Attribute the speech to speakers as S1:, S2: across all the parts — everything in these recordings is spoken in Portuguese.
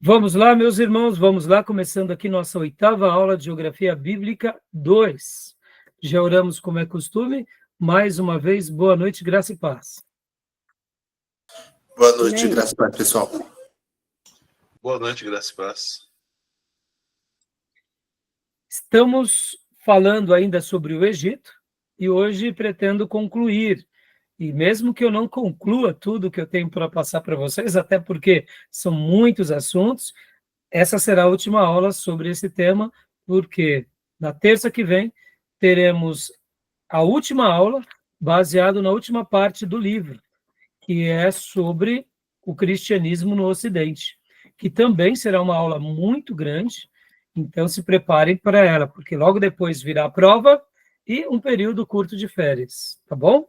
S1: Vamos lá, meus irmãos, vamos lá, começando aqui nossa 8ª aula de Geografia Bíblica 2. Já oramos como é costume. Mais uma vez, boa noite, graça e paz.
S2: Boa noite, graça e paz, pessoal.
S3: Boa noite, graça e paz.
S1: Estamos falando ainda sobre o Egito e hoje pretendo concluir. E mesmo que eu não conclua tudo que eu tenho para passar para vocês, até porque são muitos assuntos, essa será a última aula sobre esse tema, porque na terça que vem teremos a última aula baseada na última parte do livro, que é sobre o cristianismo no Ocidente, que também será uma aula muito grande, então se preparem para ela, porque logo depois virá a prova e um período curto de férias, tá bom?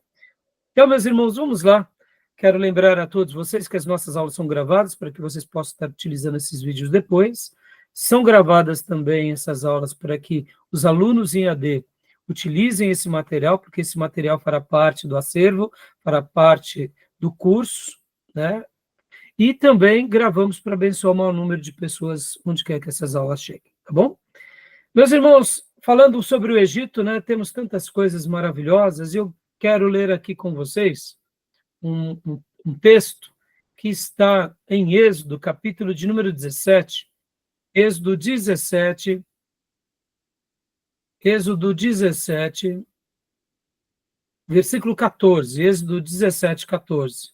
S1: Então, meus irmãos, vamos lá. Quero lembrar a todos vocês que as nossas aulas são gravadas para que vocês possam estar utilizando esses vídeos depois. São gravadas também essas aulas para que os alunos em AD utilizem esse material, porque esse material fará parte do acervo, fará parte do curso, né? E também gravamos para abençoar o maior número de pessoas onde quer que essas aulas cheguem, tá bom? Meus irmãos, falando sobre o Egito, né, temos tantas coisas maravilhosas, e eu quero ler aqui com vocês um texto que está em Êxodo, capítulo de número 17, Êxodo 17, versículo 14, Êxodo 17, 14.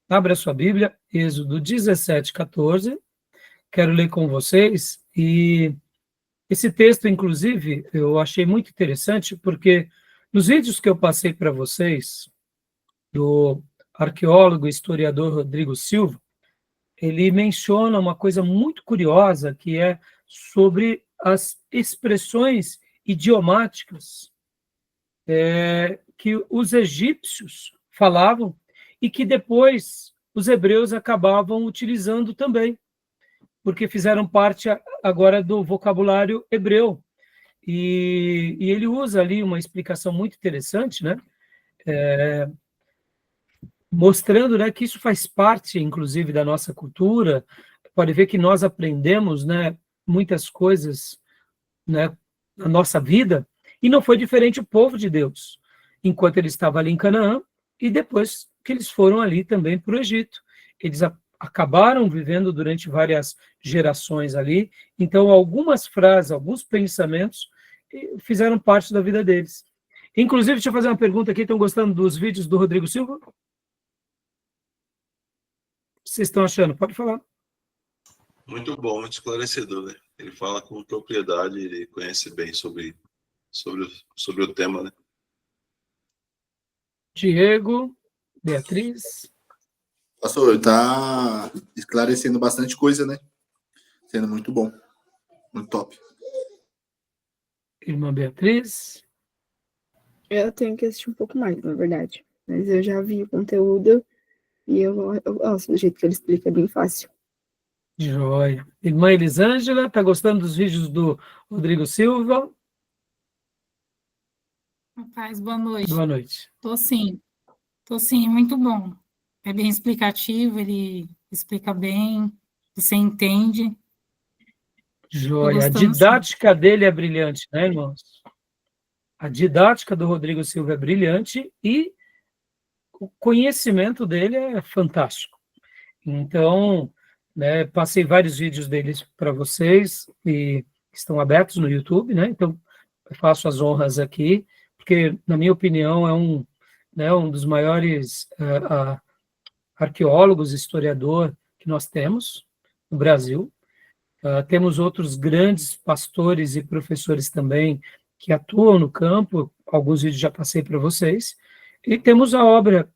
S1: Abra a sua Bíblia, Êxodo 17, 14. Quero ler com vocês, e esse texto, inclusive, eu achei muito interessante, porque nos vídeos que eu passei para vocês, do arqueólogo e historiador Rodrigo Silva, ele menciona uma coisa muito curiosa, que é sobre as expressões idiomáticas que os egípcios falavam e que depois os hebreus acabavam utilizando também, porque fizeram parte agora do vocabulário hebreu. E ele usa ali uma explicação muito interessante, né? Mostrando, né, que isso faz parte, inclusive, da nossa cultura. Pode ver que nós aprendemos, né, muitas coisas, né, na nossa vida, e não foi diferente o povo de Deus, enquanto ele estava ali em Canaã, e depois que eles foram ali também para o Egito. Eles acabaram vivendo durante várias gerações ali, então algumas frases, alguns pensamentos fizeram parte da vida deles. Inclusive, deixa eu fazer uma pergunta aqui, estão gostando dos vídeos do Rodrigo Silva? Vocês estão achando? Pode falar.
S3: Muito bom, muito esclarecedor, né? Ele fala com propriedade, ele conhece bem sobre o tema, né?
S1: Diego, Beatriz.
S2: Pastor, está esclarecendo bastante coisa, né? Sendo muito bom. Muito top.
S1: Irmã Beatriz.
S4: Eu tenho que assistir um pouco mais, na verdade. Mas eu já vi o conteúdo e eu gosto do jeito que ele explica, é bem fácil.
S1: Joia. Irmã Elisângela, está gostando dos vídeos do Rodrigo Silva?
S5: Rapaz, boa noite.
S1: Boa noite.
S5: Tô sim, muito bom. É bem explicativo, ele explica bem, você entende.
S1: Joia. A didática dele é brilhante, né, irmãos? A didática do Rodrigo Silva é brilhante e o conhecimento dele é fantástico. Então, né, passei vários vídeos deles para vocês e estão abertos no YouTube, né? Então, eu faço as honras aqui, porque, na minha opinião, é um dos maiores arqueólogos, historiador que nós temos no Brasil. Temos outros grandes pastores e professores também que atuam no campo, alguns vídeos já passei para vocês, e temos a obra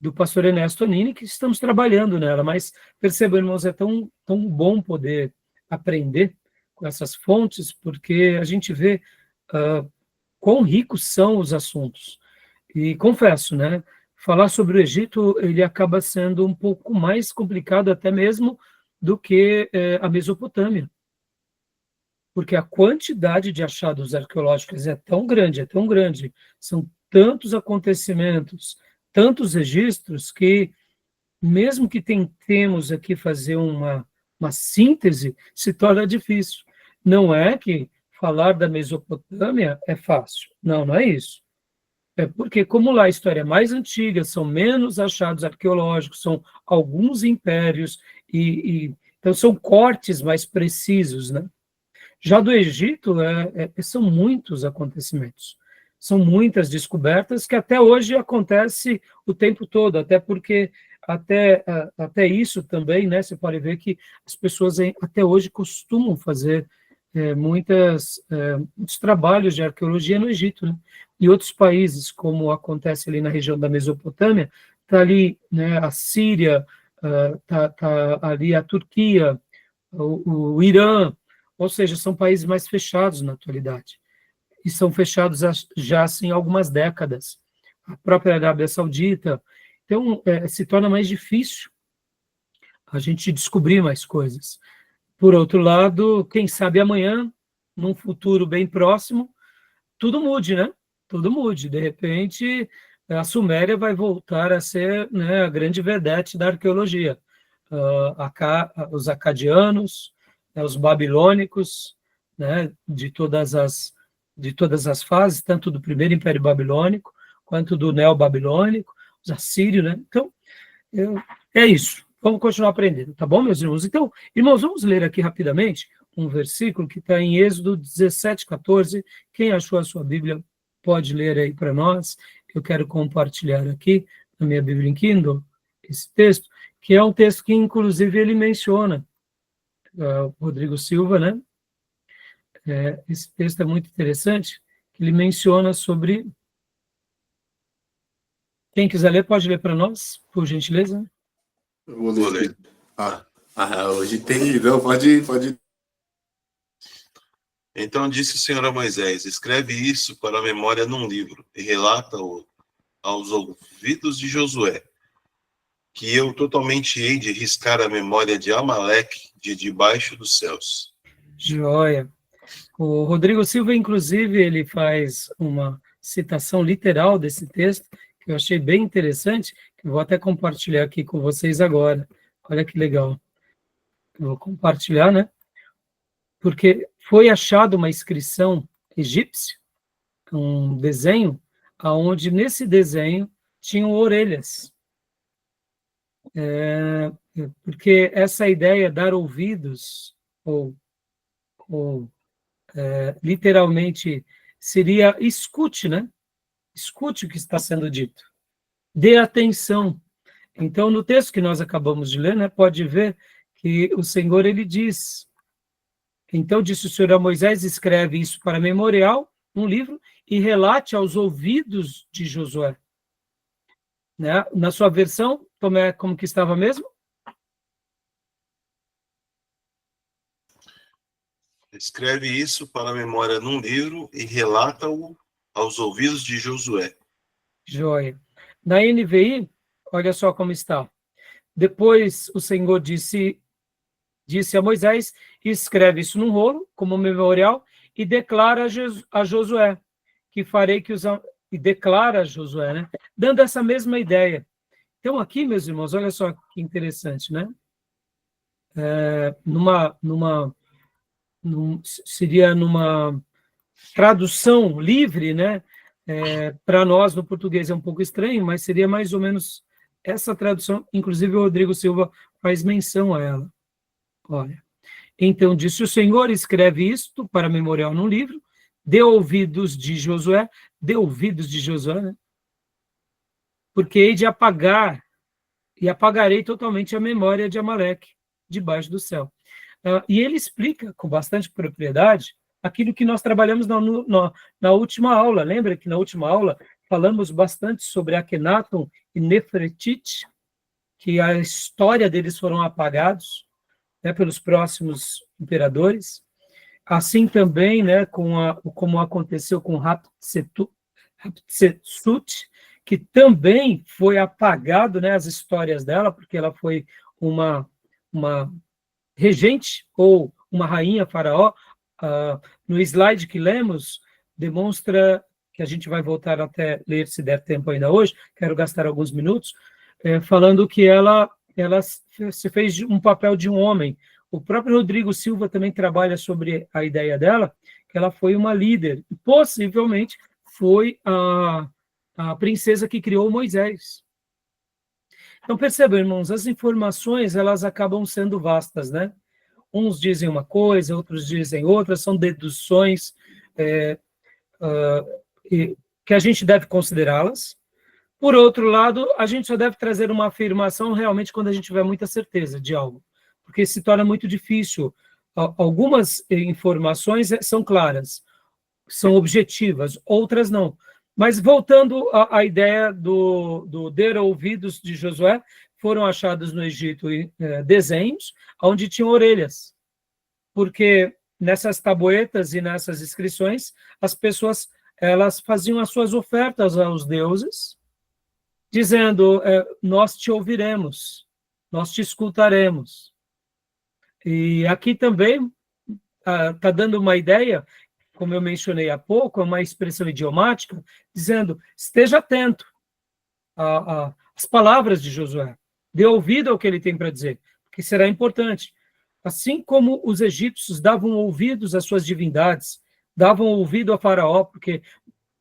S1: do pastor Ernesto Nini, que estamos trabalhando nela, mas percebam, irmãos, é tão bom poder aprender com essas fontes, porque a gente vê quão ricos são os assuntos. E confesso, né, falar sobre o Egito, ele acaba sendo um pouco mais complicado até mesmo do que a Mesopotâmia, porque a quantidade de achados arqueológicos é tão grande, são tantos acontecimentos, tantos registros, que mesmo que tentemos aqui fazer uma uma síntese, se torna difícil. Não é que falar da Mesopotâmia é fácil. Não, não é isso. É porque, como lá a história é mais antiga, são menos achados arqueológicos, são alguns impérios, então são cortes mais precisos, né? Já do Egito, são muitos acontecimentos, são muitas descobertas que até hoje acontece o tempo todo, até porque até isso também, né? Você pode ver que as pessoas até hoje costumam fazer muitos trabalhos de arqueologia no Egito, né? E outros países, como acontece ali na região da Mesopotâmia, está ali, né, a Síria, tá ali a Turquia, o Irã, ou seja, são países mais fechados na atualidade, e são fechados já assim, há algumas décadas. A própria Arábia Saudita. Então, se torna mais difícil a gente descobrir mais coisas. Por outro lado, quem sabe amanhã, num futuro bem próximo, tudo mude, né? Tudo mude. De repente, a Suméria vai voltar a ser, né, a grande vedete da arqueologia. Os acadianos, né, os babilônicos, né, de todas as fases, tanto do primeiro Império Babilônico, quanto do Neobabilônico, os assírios, né? Então, é isso. Vamos continuar aprendendo, tá bom, meus irmãos? Então, irmãos, vamos ler aqui rapidamente um versículo que está em Êxodo 17:14. Quem achou a sua Bíblia pode ler aí para nós. Eu quero compartilhar aqui na minha Bíblia em Kindle esse texto, que é um texto que, inclusive, ele menciona, o Rodrigo Silva, né? Esse texto é muito interessante, que ele menciona sobre... Quem quiser ler, pode ler para nós, por gentileza.
S2: Eu vou ler. Hoje tem, não, pode.
S3: Então disse o Senhor a Moisés: escreve isso para a memória num livro e relata-o aos ouvidos de Josué, que eu totalmente hei de riscar a memória de Amaleque de debaixo dos céus.
S1: Joia. O Rodrigo Silva, inclusive, ele faz uma citação literal desse texto, que eu achei bem interessante, que eu vou até compartilhar aqui com vocês agora. Olha que legal. Eu vou compartilhar, né? Porque foi achado uma inscrição egípcia, um desenho, onde nesse desenho tinham orelhas. Porque essa ideia, dar ouvidos, ou literalmente, seria escute, né? Escute o que está sendo dito. Dê atenção. Então, no texto que nós acabamos de ler, né, pode ver que o Senhor, ele diz... Então, disse o Senhor a Moisés, escreve isso para memorial, um livro, e relate aos ouvidos de Josué. Né? Na sua versão, como que estava mesmo?
S3: Escreve isso para a memória num livro e relata-o aos ouvidos de Josué.
S1: Joia. Na NVI, olha só como está. Depois o Senhor disse a Moisés, escreve isso num rolo, como memorial, e declara a Josué, que farei que os... E declara a Josué, né? Dando essa mesma ideia. Então, aqui, meus irmãos, olha só que interessante, né? Seria numa tradução livre, né? Para nós, no português, é um pouco estranho, mas seria mais ou menos essa tradução. Inclusive, o Rodrigo Silva faz menção a ela. Olha, então disse o Senhor, escreve isto para memorial num livro, dê ouvidos de Josué, né? Porque hei de apagar, e apagarei totalmente a memória de Amaleque debaixo do céu. E ele explica com bastante propriedade aquilo que nós trabalhamos na última aula. Lembra que na última aula falamos bastante sobre Akenaton e Nefertiti, que a história deles foram apagados, né, pelos próximos imperadores. Assim também, né, como aconteceu com Hatshepsut, que também foi apagado, né, as histórias dela, porque ela foi uma regente ou uma rainha faraó. No slide que lemos, demonstra, que a gente vai voltar até ler se der tempo ainda hoje, quero gastar alguns minutos, falando que ela se fez um papel de um homem, o próprio Rodrigo Silva também trabalha sobre a ideia dela, que ela foi uma líder, e possivelmente foi a princesa que criou Moisés. Então, percebam, irmãos, as informações, elas acabam sendo vastas, né? Uns dizem uma coisa, outros dizem outra, são deduções que a gente deve considerá-las. Por outro lado, a gente só deve trazer uma afirmação realmente quando a gente tiver muita certeza de algo, porque se torna muito difícil. Algumas informações são claras, são objetivas, outras não. Mas voltando à ideia do der ouvidos de Josué, foram achados no Egito desenhos onde tinham orelhas, porque nessas tabuetas e nessas inscrições, as pessoas elas faziam as suas ofertas aos deuses, dizendo, nós te ouviremos, nós te escutaremos. E aqui também está dando uma ideia, como eu mencionei há pouco, é uma expressão idiomática, dizendo, esteja atento às palavras de Josué, dê ouvido ao que ele tem para dizer, porque será importante. Assim como os egípcios davam ouvidos às suas divindades, davam ouvido a Faraó, porque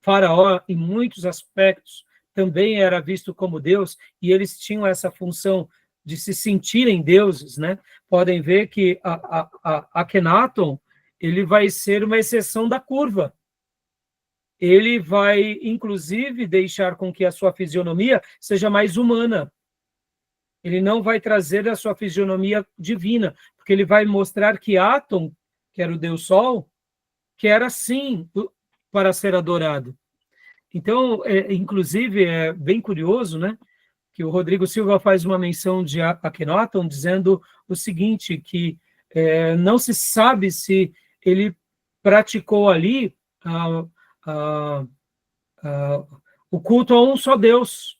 S1: Faraó, em muitos aspectos, também era visto como Deus, e eles tinham essa função de se sentirem deuses, né? Podem ver que Akhenaton, ele vai ser uma exceção da curva. Ele vai, inclusive, deixar com que a sua fisionomia seja mais humana. Ele não vai trazer a sua fisionomia divina, porque ele vai mostrar que Atom, que era o Deus Sol, que era sim para ser adorado. Então, inclusive, é bem curioso, né, que o Rodrigo Silva faz uma menção de Akhenaton, dizendo o seguinte, que não se sabe se ele praticou ali o culto a um só Deus.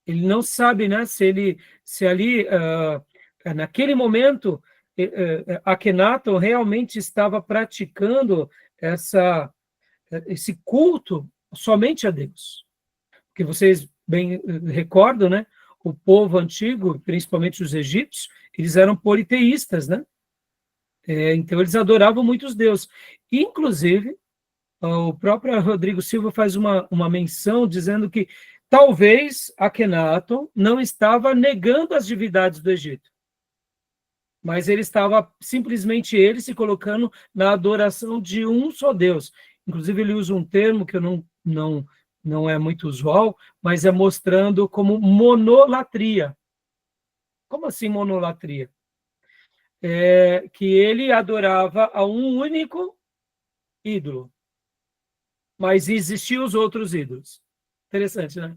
S1: Ele não sabe, né, se ali, naquele momento, Akhenaton realmente estava praticando esse culto somente a Deus. Porque vocês bem recordam, né? O povo antigo, principalmente os egípcios, eles eram politeístas, né? Então, eles adoravam muitos deuses. Inclusive, o próprio Rodrigo Silva faz uma menção dizendo que talvez Akhenaton não estava negando as divindades do Egito, mas ele estava simplesmente se colocando na adoração de um só Deus. Inclusive, ele usa um termo que eu não é muito usual, mas é mostrando como monolatria. Como assim monolatria? Que ele adorava a um único ídolo, mas existiam os outros ídolos. Interessante, né?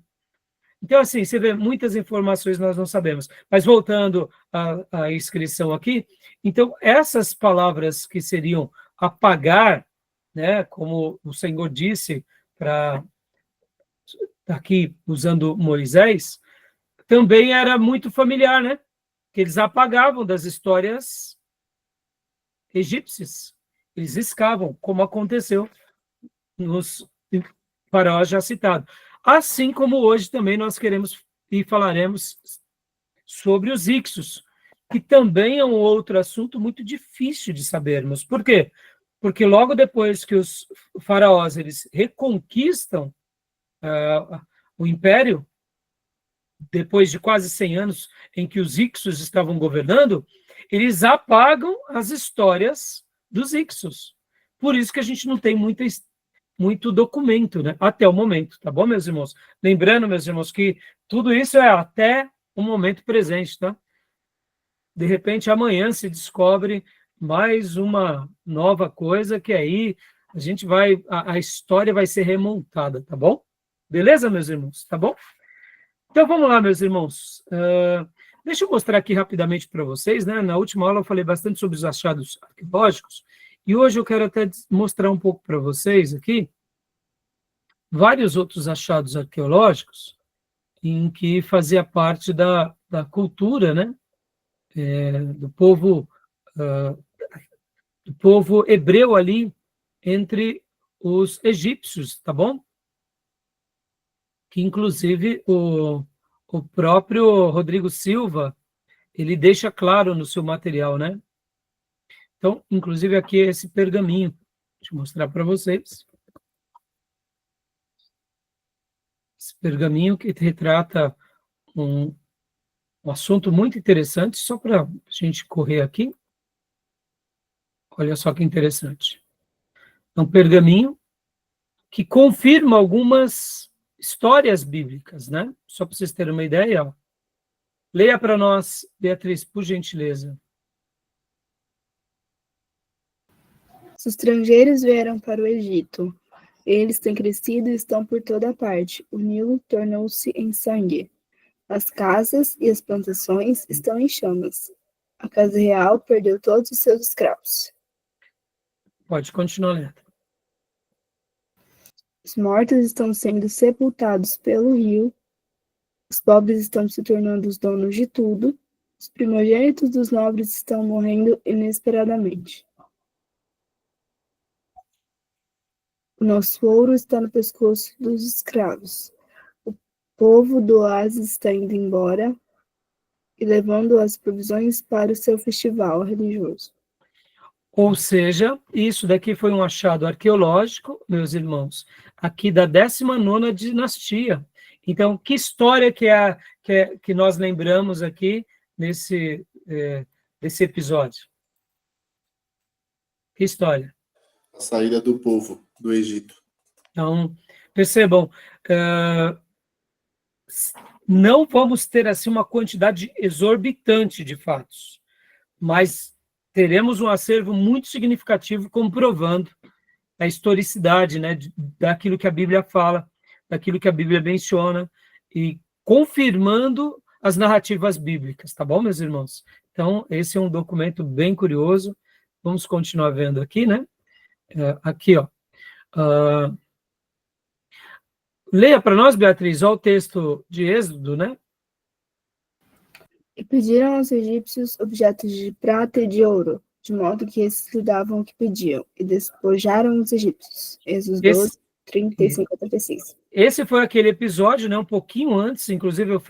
S1: Então, assim, você vê, muitas informações nós não sabemos. Mas voltando à inscrição aqui, então, essas palavras que seriam apagar, né, como o Senhor disse, aqui usando Moisés, também era muito familiar, né? Que eles apagavam das histórias egípcias. Eles riscavam, como aconteceu nos faraós já citados. Assim como hoje também nós queremos e falaremos sobre os Ixos, que também é um outro assunto muito difícil de sabermos. Por quê? Porque logo depois que os faraós eles reconquistam o império, depois de quase 100 anos em que os Ixos estavam governando, eles apagam as histórias dos Ixos. Por isso que a gente não tem muito documento, né? Até o momento, tá bom, meus irmãos? Lembrando, meus irmãos, que tudo isso é até o momento presente, tá? De repente, amanhã se descobre mais uma nova coisa que aí a história vai ser remontada, tá bom? Beleza, meus irmãos? Tá bom? Então, vamos lá, meus irmãos. Deixa eu mostrar aqui rapidamente para vocês, né? Na última aula eu falei bastante sobre os achados arqueológicos, e hoje eu quero até mostrar um pouco para vocês aqui vários outros achados arqueológicos em que fazia parte da cultura, né? Do povo hebreu ali entre os egípcios, tá bom? Que inclusive o próprio Rodrigo Silva ele deixa claro no seu material, né? Então, inclusive aqui é esse pergaminho. Deixa eu mostrar para vocês. Esse pergaminho que retrata um assunto muito interessante, só para a gente correr aqui. Olha só que interessante. É um pergaminho que confirma algumas histórias bíblicas, né? Só para vocês terem uma ideia, ó. Leia para nós, Beatriz, por gentileza.
S4: Os estrangeiros vieram para o Egito. Eles têm crescido e estão por toda parte. O Nilo tornou-se em sangue. As casas e as plantações estão em chamas. A casa real perdeu todos os seus escravos.
S1: Pode continuar lendo.
S4: Os mortos estão sendo sepultados pelo rio. Os pobres estão se tornando os donos de tudo. Os primogênitos dos nobres estão morrendo inesperadamente. O nosso ouro está no pescoço dos escravos. O povo do oásis está indo embora e levando as provisões para o seu festival religioso.
S1: Ou seja, isso daqui foi um achado arqueológico, meus irmãos, aqui da 19ª dinastia. Então, que história que nós lembramos aqui nesse episódio? Que história?
S2: A saída do povo do Egito.
S1: Então, percebam, não vamos ter assim uma quantidade exorbitante de fatos, mas teremos um acervo muito significativo comprovando a historicidade, né, daquilo que a Bíblia fala, daquilo que a Bíblia menciona, e confirmando as narrativas bíblicas, tá bom, meus irmãos? Então, esse é um documento bem curioso. Vamos continuar vendo aqui, né? Aqui, ó. Leia para nós, Beatriz, ó, o texto de Êxodo, né?
S4: E pediram aos egípcios objetos de prata e de ouro, de modo que esses lhe davam o que pediam, e despojaram os egípcios. Êxodo 12, 35 a 36.
S1: Esse foi aquele episódio, né, um pouquinho antes, inclusive eu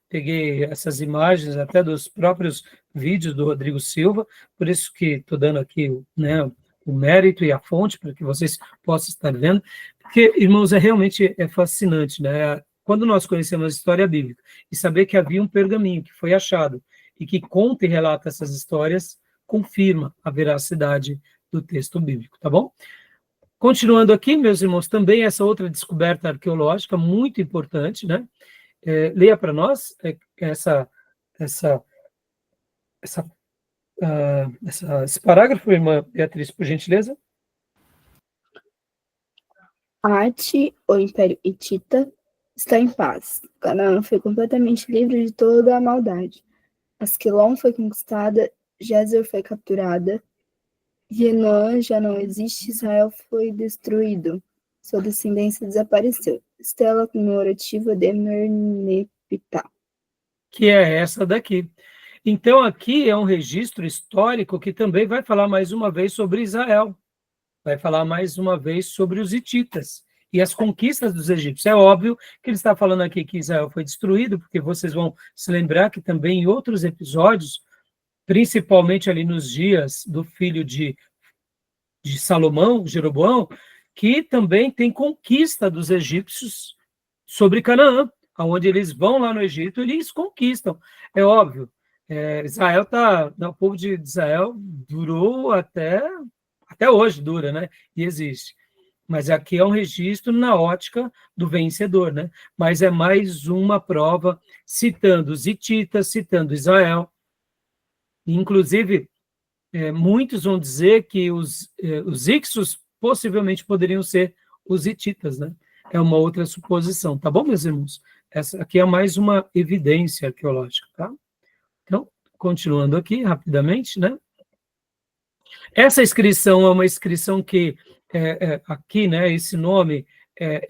S1: peguei essas imagens até dos próprios vídeos do Rodrigo Silva, por isso que estou dando aqui, né, o mérito e a fonte para que vocês possam estar vendo, porque, irmãos, realmente fascinante, né? Quando nós conhecemos a história bíblica e saber que havia um pergaminho que foi achado e que conta e relata essas histórias, confirma a veracidade do texto bíblico, tá bom? Continuando aqui, meus irmãos, também essa outra descoberta arqueológica muito importante, né? Leia para nós esse parágrafo, irmã Beatriz, por gentileza.
S4: Ati, o Império Hitita, está em paz. Canaã foi completamente livre de toda a maldade. Asquelon foi conquistada, Gézer foi capturada, Genoã já não existe, Israel foi destruído. Sua descendência desapareceu. Estela comemorativa de Merneptah.
S1: Que é essa daqui. Então, aqui é um registro histórico que também vai falar mais uma vez sobre Israel. Vai falar mais uma vez sobre os hititas e as conquistas dos egípcios. É óbvio que ele está falando aqui que Israel foi destruído, porque vocês vão se lembrar que também em outros episódios, principalmente ali nos dias do filho de Salomão, Jeroboão, que também tem conquista dos egípcios sobre Canaã, onde eles vão lá no Egito e eles conquistam. É óbvio, Israel o povo de Israel durou até hoje, dura, né? E existe. Mas aqui é um registro na ótica do vencedor, né? Mas é mais uma prova citando os hititas, citando Israel. Inclusive, muitos vão dizer que os ixos possivelmente poderiam ser os hititas, né? É uma outra suposição, tá bom, meus irmãos? Essa aqui é mais uma evidência arqueológica, tá? Então, continuando aqui rapidamente, né? Essa inscrição é uma inscrição que, aqui, né, esse nome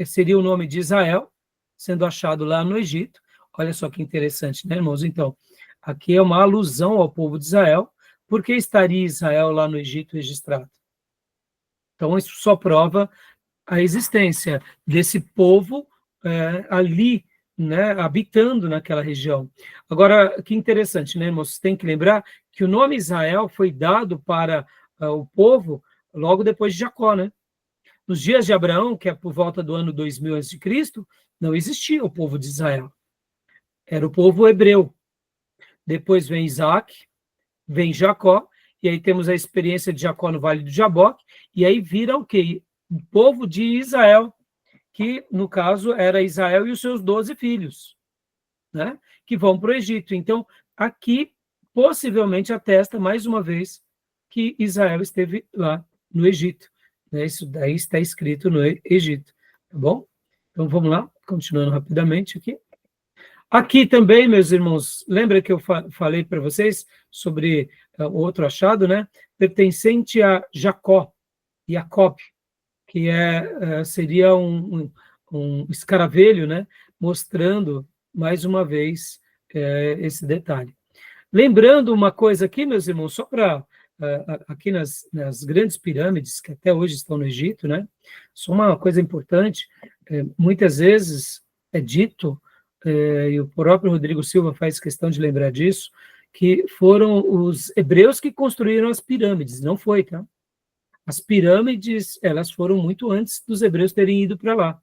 S1: seria o nome de Israel, sendo achado lá no Egito. Olha só que interessante, né, irmãos? Então, aqui é uma alusão ao povo de Israel. Por que estaria Israel lá no Egito registrado? Então, isso só prova a existência desse povo ali né, habitando naquela região. Agora, que interessante, né, irmãos? Você tem que lembrar que o nome Israel foi dado para o povo logo depois de Jacó, né? Nos dias de Abraão, que é por volta do ano 2000 a.C., não existia o povo de Israel. Era o povo hebreu. Depois vem Isaac, vem Jacó, e aí temos a experiência de Jacó no Vale do Jaboque, e aí vira o quê? O povo de Israel, que, no caso, era Israel e os seus 12 filhos, né? Que vão para o Egito. Então, aqui, possivelmente, atesta, mais uma vez, que Israel esteve lá no Egito. Né? Isso daí está escrito no Egito, tá bom? Então, vamos lá, continuando rapidamente aqui. Aqui também, meus irmãos, lembra que eu falei para vocês sobre outro achado, né? Pertencente a Jacó, Jacob, que seria um escaravelho, né? Mostrando, mais uma vez, esse detalhe. Lembrando uma coisa aqui, meus irmãos, só para aqui nas grandes pirâmides, que até hoje estão no Egito, né? Só uma coisa importante, muitas vezes é dito, e o próprio Rodrigo Silva faz questão de lembrar disso, que foram os hebreus que construíram as pirâmides, não foi, tá? As pirâmides, elas foram muito antes dos hebreus terem ido para lá.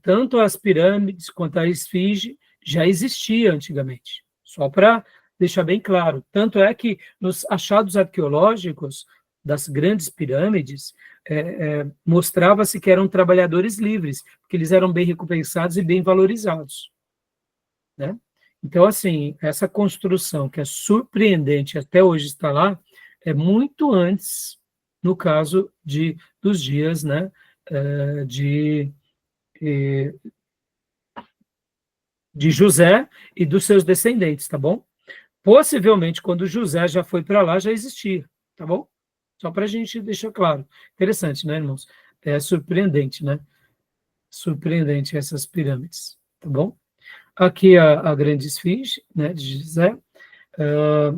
S1: Tanto as pirâmides quanto a esfinge já existia antigamente, só para deixar bem claro. Tanto é que nos achados arqueológicos das grandes pirâmides, mostrava-se que eram trabalhadores livres, porque eles eram bem recompensados e bem valorizados. Né? Então, assim, essa construção que é surpreendente, até hoje está lá, é muito antes, no caso dos dias, né, de José e dos seus descendentes, tá bom? Possivelmente, quando José já foi para lá, já existia, tá bom? Só para a gente deixar claro. Interessante, né, irmãos? É surpreendente, né? Surpreendente essas pirâmides, tá bom? Aqui a grande esfinge, né, de José.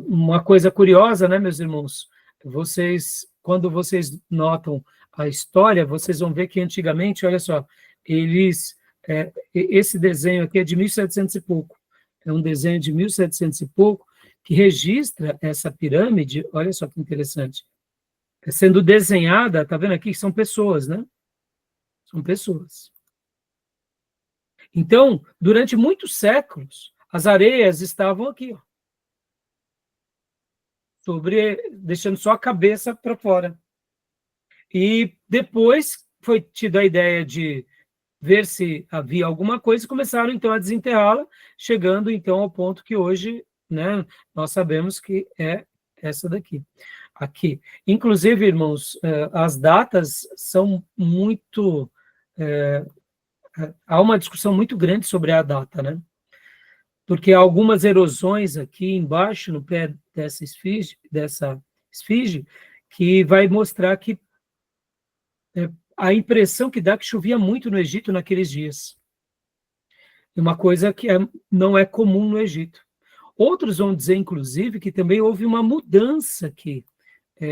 S1: Uma coisa curiosa, né, meus irmãos? Quando vocês notam a história, vocês vão ver que antigamente, olha só, esse desenho aqui é de 1700 e pouco. É um desenho de 1700 e pouco que registra essa pirâmide, olha só que interessante, sendo desenhada, tá vendo aqui que são pessoas, né? São pessoas. Então, durante muitos séculos, as areias estavam aqui, ó, deixando só a cabeça para fora. E depois foi tida a ideia de ver se havia alguma coisa e começaram, então, a desenterrá-la, chegando, então, ao ponto que hoje, né, nós sabemos que é essa daqui. Aqui. Inclusive, irmãos, as datas são muito... há uma discussão muito grande sobre a data, né? Porque há algumas erosões aqui embaixo, no pé dessa esfinge, que vai mostrar que a impressão que dá que chovia muito no Egito naqueles dias. Uma coisa que não é comum no Egito. Outros vão dizer, inclusive, que também houve uma mudança aqui.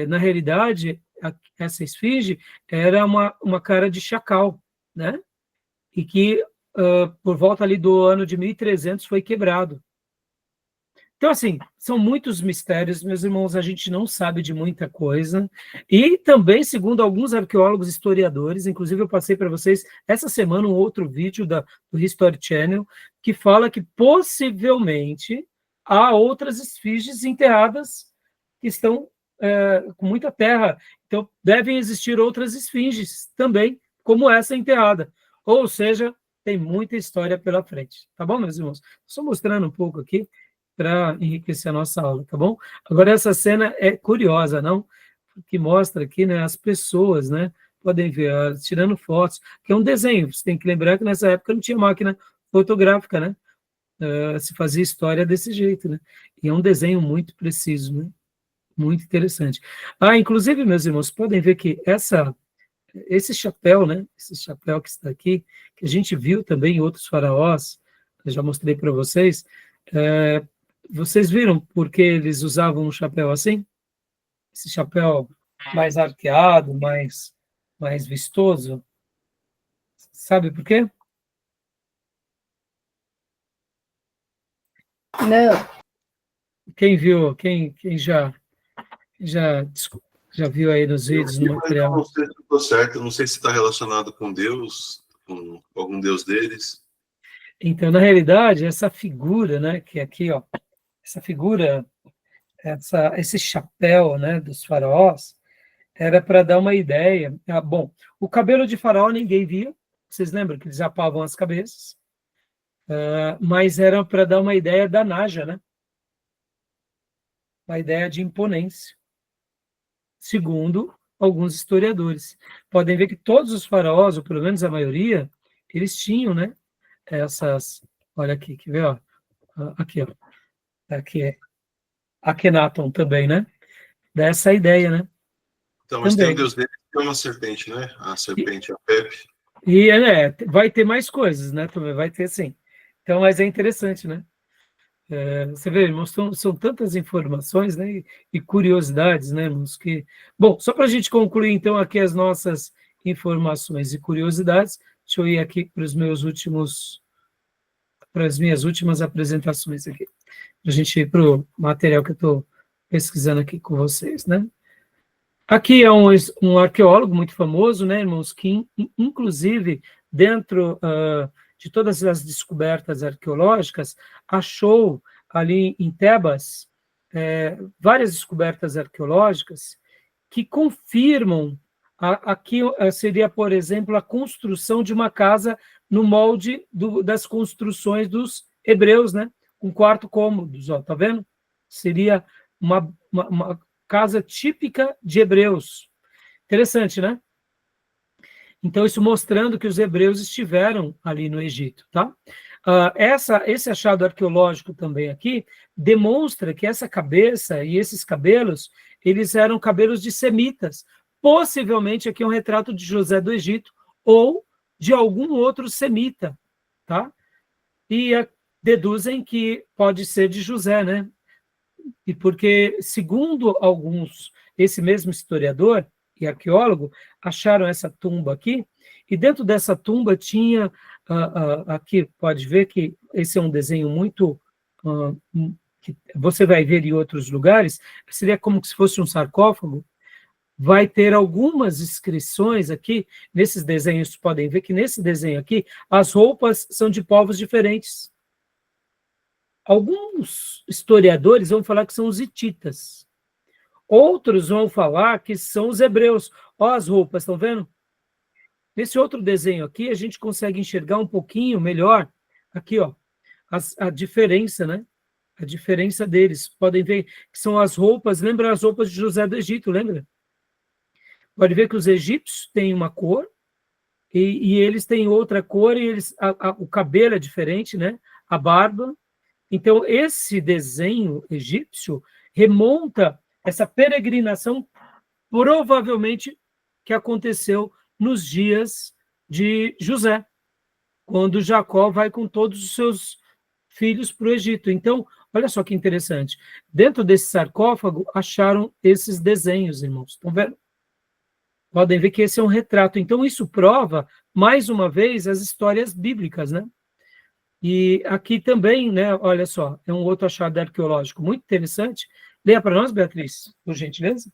S1: Na realidade, essa esfinge era uma cara de chacal, né? E que, por volta ali do ano de 1300, foi quebrado. Então, assim, são muitos mistérios, meus irmãos, a gente não sabe de muita coisa. E também, segundo alguns arqueólogos historiadores, inclusive eu passei para vocês essa semana um outro vídeo do History Channel, que fala que possivelmente há outras esfinges enterradas que estão com muita terra. Então, devem existir outras esfinges também, como essa enterrada. Ou seja, tem muita história pela frente. Tá bom, meus irmãos? Só mostrando um pouco aqui para enriquecer a nossa aula, tá bom? Agora, essa cena é curiosa, não? Que mostra aqui, né, as pessoas, né? Podem ver, tirando fotos, que é um desenho. Você tem que lembrar que nessa época não tinha máquina fotográfica, né? Se fazia história desse jeito, né? E é um desenho muito preciso, né? Muito interessante. Inclusive, meus irmãos, podem ver que esse chapéu, né? Esse chapéu que está aqui, que a gente viu também em outros faraós, eu já mostrei para vocês. Vocês viram por que eles usavam um chapéu assim? Esse chapéu mais arqueado, mais vistoso. Sabe por quê?
S4: Não,
S1: Quem viu, quem já, já viu aí nos
S3: Eu
S1: vídeos,
S3: vi,
S1: no
S3: mas eu
S1: material?
S3: não sei se estou certo, eu não sei se está relacionado com Deus, com algum Deus deles.
S1: Então, na realidade, essa figura, né, que é aqui, ó, essa figura, esse chapéu, né, dos faraós, era para dar uma ideia. Ah, bom, o cabelo de faraó ninguém via, vocês lembram que eles rapavam as cabeças? Mas era para dar uma ideia da naja, né? Uma ideia de imponência, segundo alguns historiadores. Podem ver que todos os faraós, ou pelo menos a maioria, eles tinham, né? Essas, olha aqui, quer ver, ó? Aqui, ó. Aqui é Akhenaton também, né? Dessa ideia, né?
S3: Então, mas tem um
S1: Também.
S3: Deus deles que é uma serpente, né? A
S1: E,
S3: serpente, a Pepe.
S1: e vai ter mais coisas, né? Também vai ter sim. Então, mas é interessante, né? Você vê, irmãos, são tantas informações, né, e curiosidades, né, irmãos, que... Bom, só para a gente concluir, então, aqui as nossas informações e curiosidades, deixa eu ir aqui para as minhas últimas apresentações aqui, para a gente ir para o material que eu estou pesquisando aqui com vocês, né. Aqui é um arqueólogo muito famoso, né, irmãos, que, inclusive, dentro de todas as descobertas arqueológicas, achou ali em Tebas várias descobertas arqueológicas que confirmam, aqui seria, por exemplo, a construção de uma casa no molde das construções dos hebreus, né, com 4 cômodos, ó, tá vendo? Seria uma casa típica de hebreus. Interessante, né? Então, isso mostrando que os hebreus estiveram ali no Egito, tá? Esse achado arqueológico também aqui demonstra que essa cabeça e esses cabelos, eles eram cabelos de semitas. Possivelmente aqui é um retrato de José do Egito ou de algum outro semita, tá? E deduzem que pode ser de José, né? E porque, segundo alguns, esse mesmo historiador e arqueólogo, acharam essa tumba aqui, e dentro dessa tumba tinha, aqui pode ver que esse é um desenho muito, que você vai ver em outros lugares, seria como se fosse um sarcófago, vai ter algumas inscrições aqui, nesses desenhos, podem ver que nesse desenho aqui, as roupas são de povos diferentes. Alguns historiadores vão falar que são os hititas. Outros vão falar que são os hebreus. Ó as roupas, estão vendo? Nesse outro desenho aqui, a gente consegue enxergar um pouquinho melhor, aqui, ó, a diferença, né? A diferença deles. Podem ver que são as roupas, lembra as roupas de José do Egito, lembra? Pode ver que os egípcios têm uma cor, e eles têm outra cor, e o cabelo é diferente, né? A barba. Então, esse desenho egípcio remonta essa peregrinação, provavelmente, que aconteceu nos dias de José, quando Jacó vai com todos os seus filhos para o Egito. Então, olha só que interessante. Dentro desse sarcófago, acharam esses desenhos, irmãos. Estão vendo? Podem ver que esse é um retrato. Então, isso prova, mais uma vez, as histórias bíblicas, né? E aqui também, né, olha só, é um outro achado arqueológico muito interessante. Leia para nós, Beatriz, por gentileza.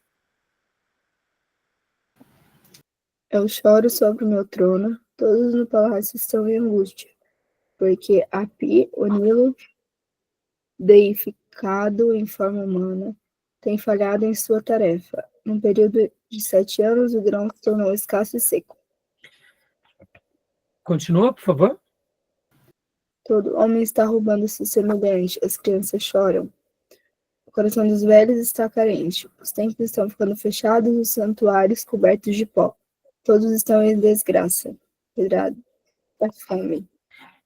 S4: eu choro sobre o meu trono, todos no palácio estão em angústia, porque Api, o Nilo, deificado em forma humana, tem falhado em sua tarefa. Num período de 7 anos, o grão se tornou escasso e seco.
S1: Continua, por favor.
S4: Todo homem está roubando seu semelhante, as crianças choram. O coração dos velhos está carente, os templos estão ficando fechados, os santuários cobertos de pó. Todos estão em desgraça. Pedrada da fome.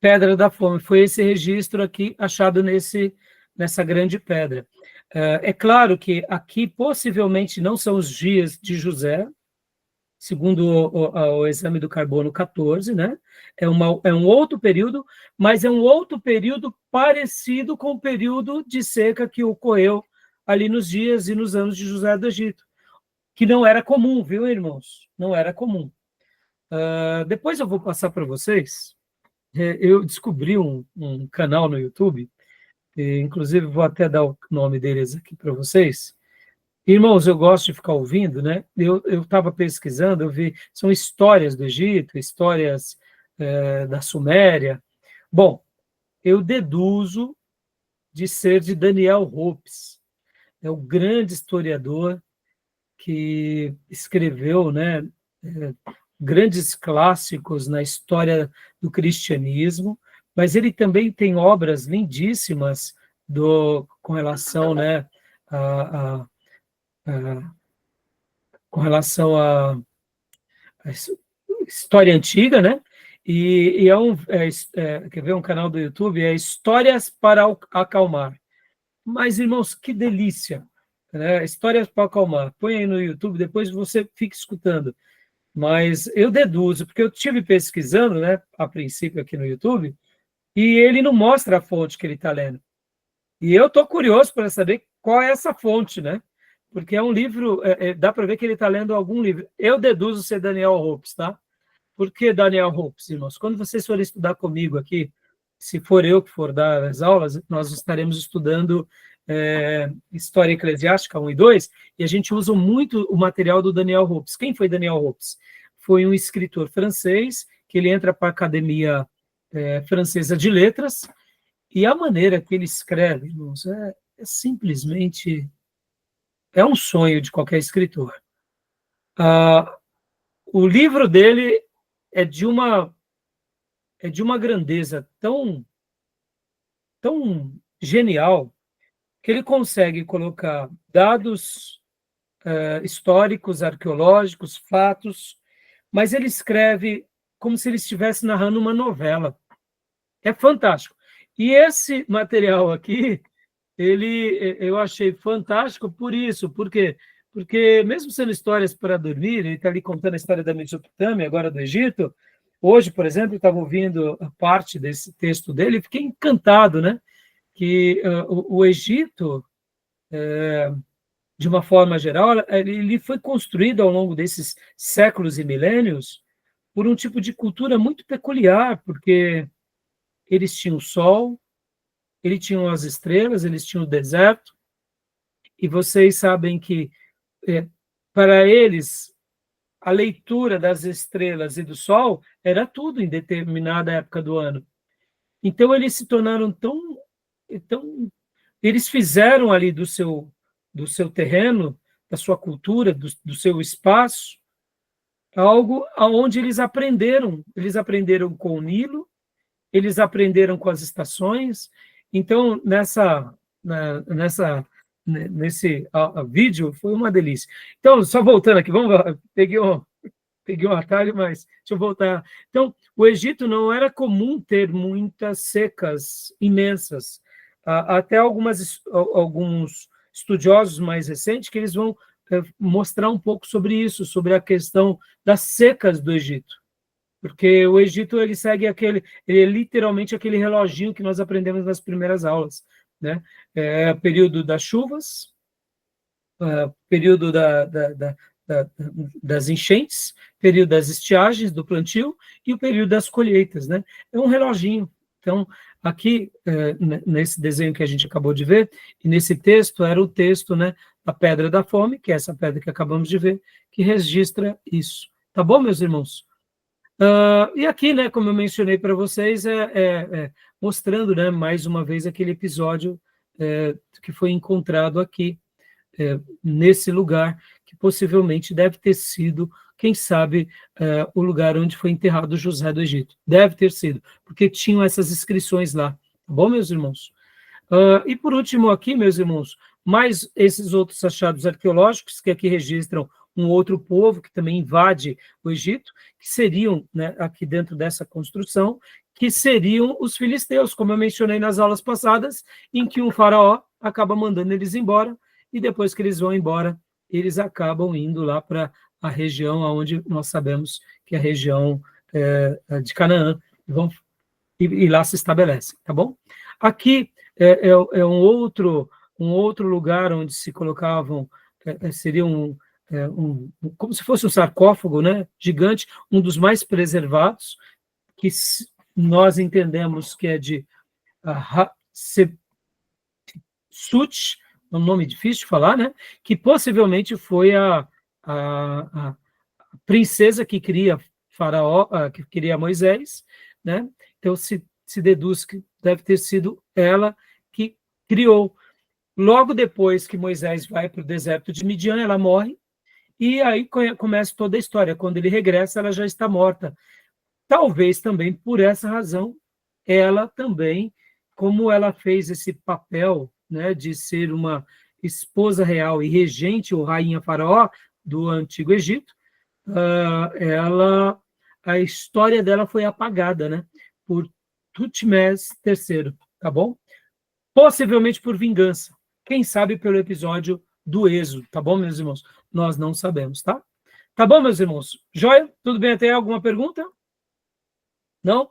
S1: Pedra da Fome, foi esse registro aqui achado nessa grande pedra. É claro que aqui possivelmente não são os dias de José, segundo o exame do carbono 14, né? É um outro período, mas é um outro período parecido com o período de seca que ocorreu ali nos dias e nos anos de José do Egito, que não era comum, viu, irmãos? Não era comum. Depois eu vou passar para vocês. Eu descobri um canal no YouTube e, inclusive vou até dar o nome deles aqui para vocês. Irmãos, eu gosto de ficar ouvindo, né? Eu estava pesquisando, eu vi, são histórias do Egito, histórias da Suméria. Bom, eu deduzo de ser de Daniel Hopes, é o grande historiador que escreveu, né, grandes clássicos na história do cristianismo, mas ele também tem obras lindíssimas com relação, né, com relação à história antiga, né? E quer ver um canal do YouTube? É Histórias para Acalmar. Mas, irmãos, que delícia! Né? Histórias para Acalmar. Põe aí no YouTube, depois você fica escutando. Mas eu deduzo, porque eu estive pesquisando, né, a princípio aqui no YouTube, e ele não mostra a fonte que ele está lendo. E eu estou curioso para saber qual é essa fonte, né? Porque é um livro, dá para ver que ele está lendo algum livro. Eu deduzo ser Daniel Hopes, tá? Por que Daniel Hopes, irmãos? Quando vocês forem estudar comigo aqui, se for eu que for dar as aulas, nós estaremos estudando História Eclesiástica 1 e 2, e a gente usa muito o material do Daniel Hopes. Quem foi Daniel Hopes? Foi um escritor francês, que ele entra para a Academia Francesa de Letras, e a maneira que ele escreve, irmãos, simplesmente é um sonho de qualquer escritor. O livro dele é de uma grandeza tão genial que ele consegue colocar dados históricos, arqueológicos, fatos, mas ele escreve como se ele estivesse narrando uma novela. É fantástico. E esse material aqui, eu achei fantástico por isso. Por quê? Porque, mesmo sendo histórias para dormir, ele está ali contando a história da Mesopotâmia, agora do Egito. Hoje, por exemplo, eu estava ouvindo parte desse texto dele e fiquei encantado, né? Que o Egito, de uma forma geral, ele foi construído ao longo desses séculos e milênios por um tipo de cultura muito peculiar, porque eles tinham o sol, eles tinham as estrelas, eles tinham o deserto, e vocês sabem que, para eles, a leitura das estrelas e do sol era tudo em determinada época do ano. Então, eles se tornaram tão eles fizeram ali do seu terreno, da sua cultura, do seu espaço, algo aonde eles aprenderam. Eles aprenderam com o Nilo, eles aprenderam com as estações. Então, nesse vídeo, foi uma delícia. Então, só voltando aqui, peguei um atalho, mas deixa eu voltar. Então, o Egito não era comum ter muitas secas imensas. Até alguns estudiosos mais recentes que eles vão mostrar um pouco sobre isso, sobre a questão das secas do Egito. Porque o Egito, ele segue literalmente aquele reloginho que nós aprendemos nas primeiras aulas, né? Período das chuvas, período das enchentes, período das estiagens, do plantio, e o período das colheitas, né? É um reloginho. Então, aqui, nesse desenho que a gente acabou de ver, e nesse texto, era o texto, né, da Pedra da Fome, que é essa pedra que acabamos de ver, que registra isso. Tá bom, meus irmãos? E aqui, né, como eu mencionei para vocês, mostrando, né, mais uma vez aquele episódio que foi encontrado aqui, nesse lugar, que possivelmente deve ter sido, quem sabe, o lugar onde foi enterrado José do Egito. Deve ter sido, porque tinham essas inscrições lá. Tá bom, meus irmãos? E por último aqui, meus irmãos, mais esses outros achados arqueológicos que aqui registram um outro povo que também invade o Egito, que seriam, né, aqui dentro dessa construção, que seriam os filisteus, como eu mencionei nas aulas passadas, em que um faraó acaba mandando eles embora, e depois que eles vão embora, eles acabam indo lá para a região onde nós sabemos que é a região de Canaã, e lá se estabelecem, tá bom? Aqui é um outro lugar onde se colocavam, seriam como se fosse um sarcófago, né, gigante, um dos mais preservados, que nós entendemos que é de Sut, um nome difícil de falar, né? Que possivelmente foi a princesa que queria Faraó, que queria Moisés, né? Então se deduz que deve ter sido ela que criou. Logo depois que Moisés vai para o deserto de Midian, ela morre, e aí começa toda a história. Quando ele regressa, ela já está morta. Talvez também por essa razão, ela também, como ela fez esse papel, né, de ser uma esposa real e regente ou rainha faraó do Antigo Egito, a história dela foi apagada, né, por Tutmés III, tá bom? Possivelmente por vingança. Quem sabe pelo episódio do Êxodo, tá bom, meus irmãos? Nós não sabemos, tá? Tá bom, meus irmãos? Joia? Tudo bem até aí? Alguma pergunta? Não?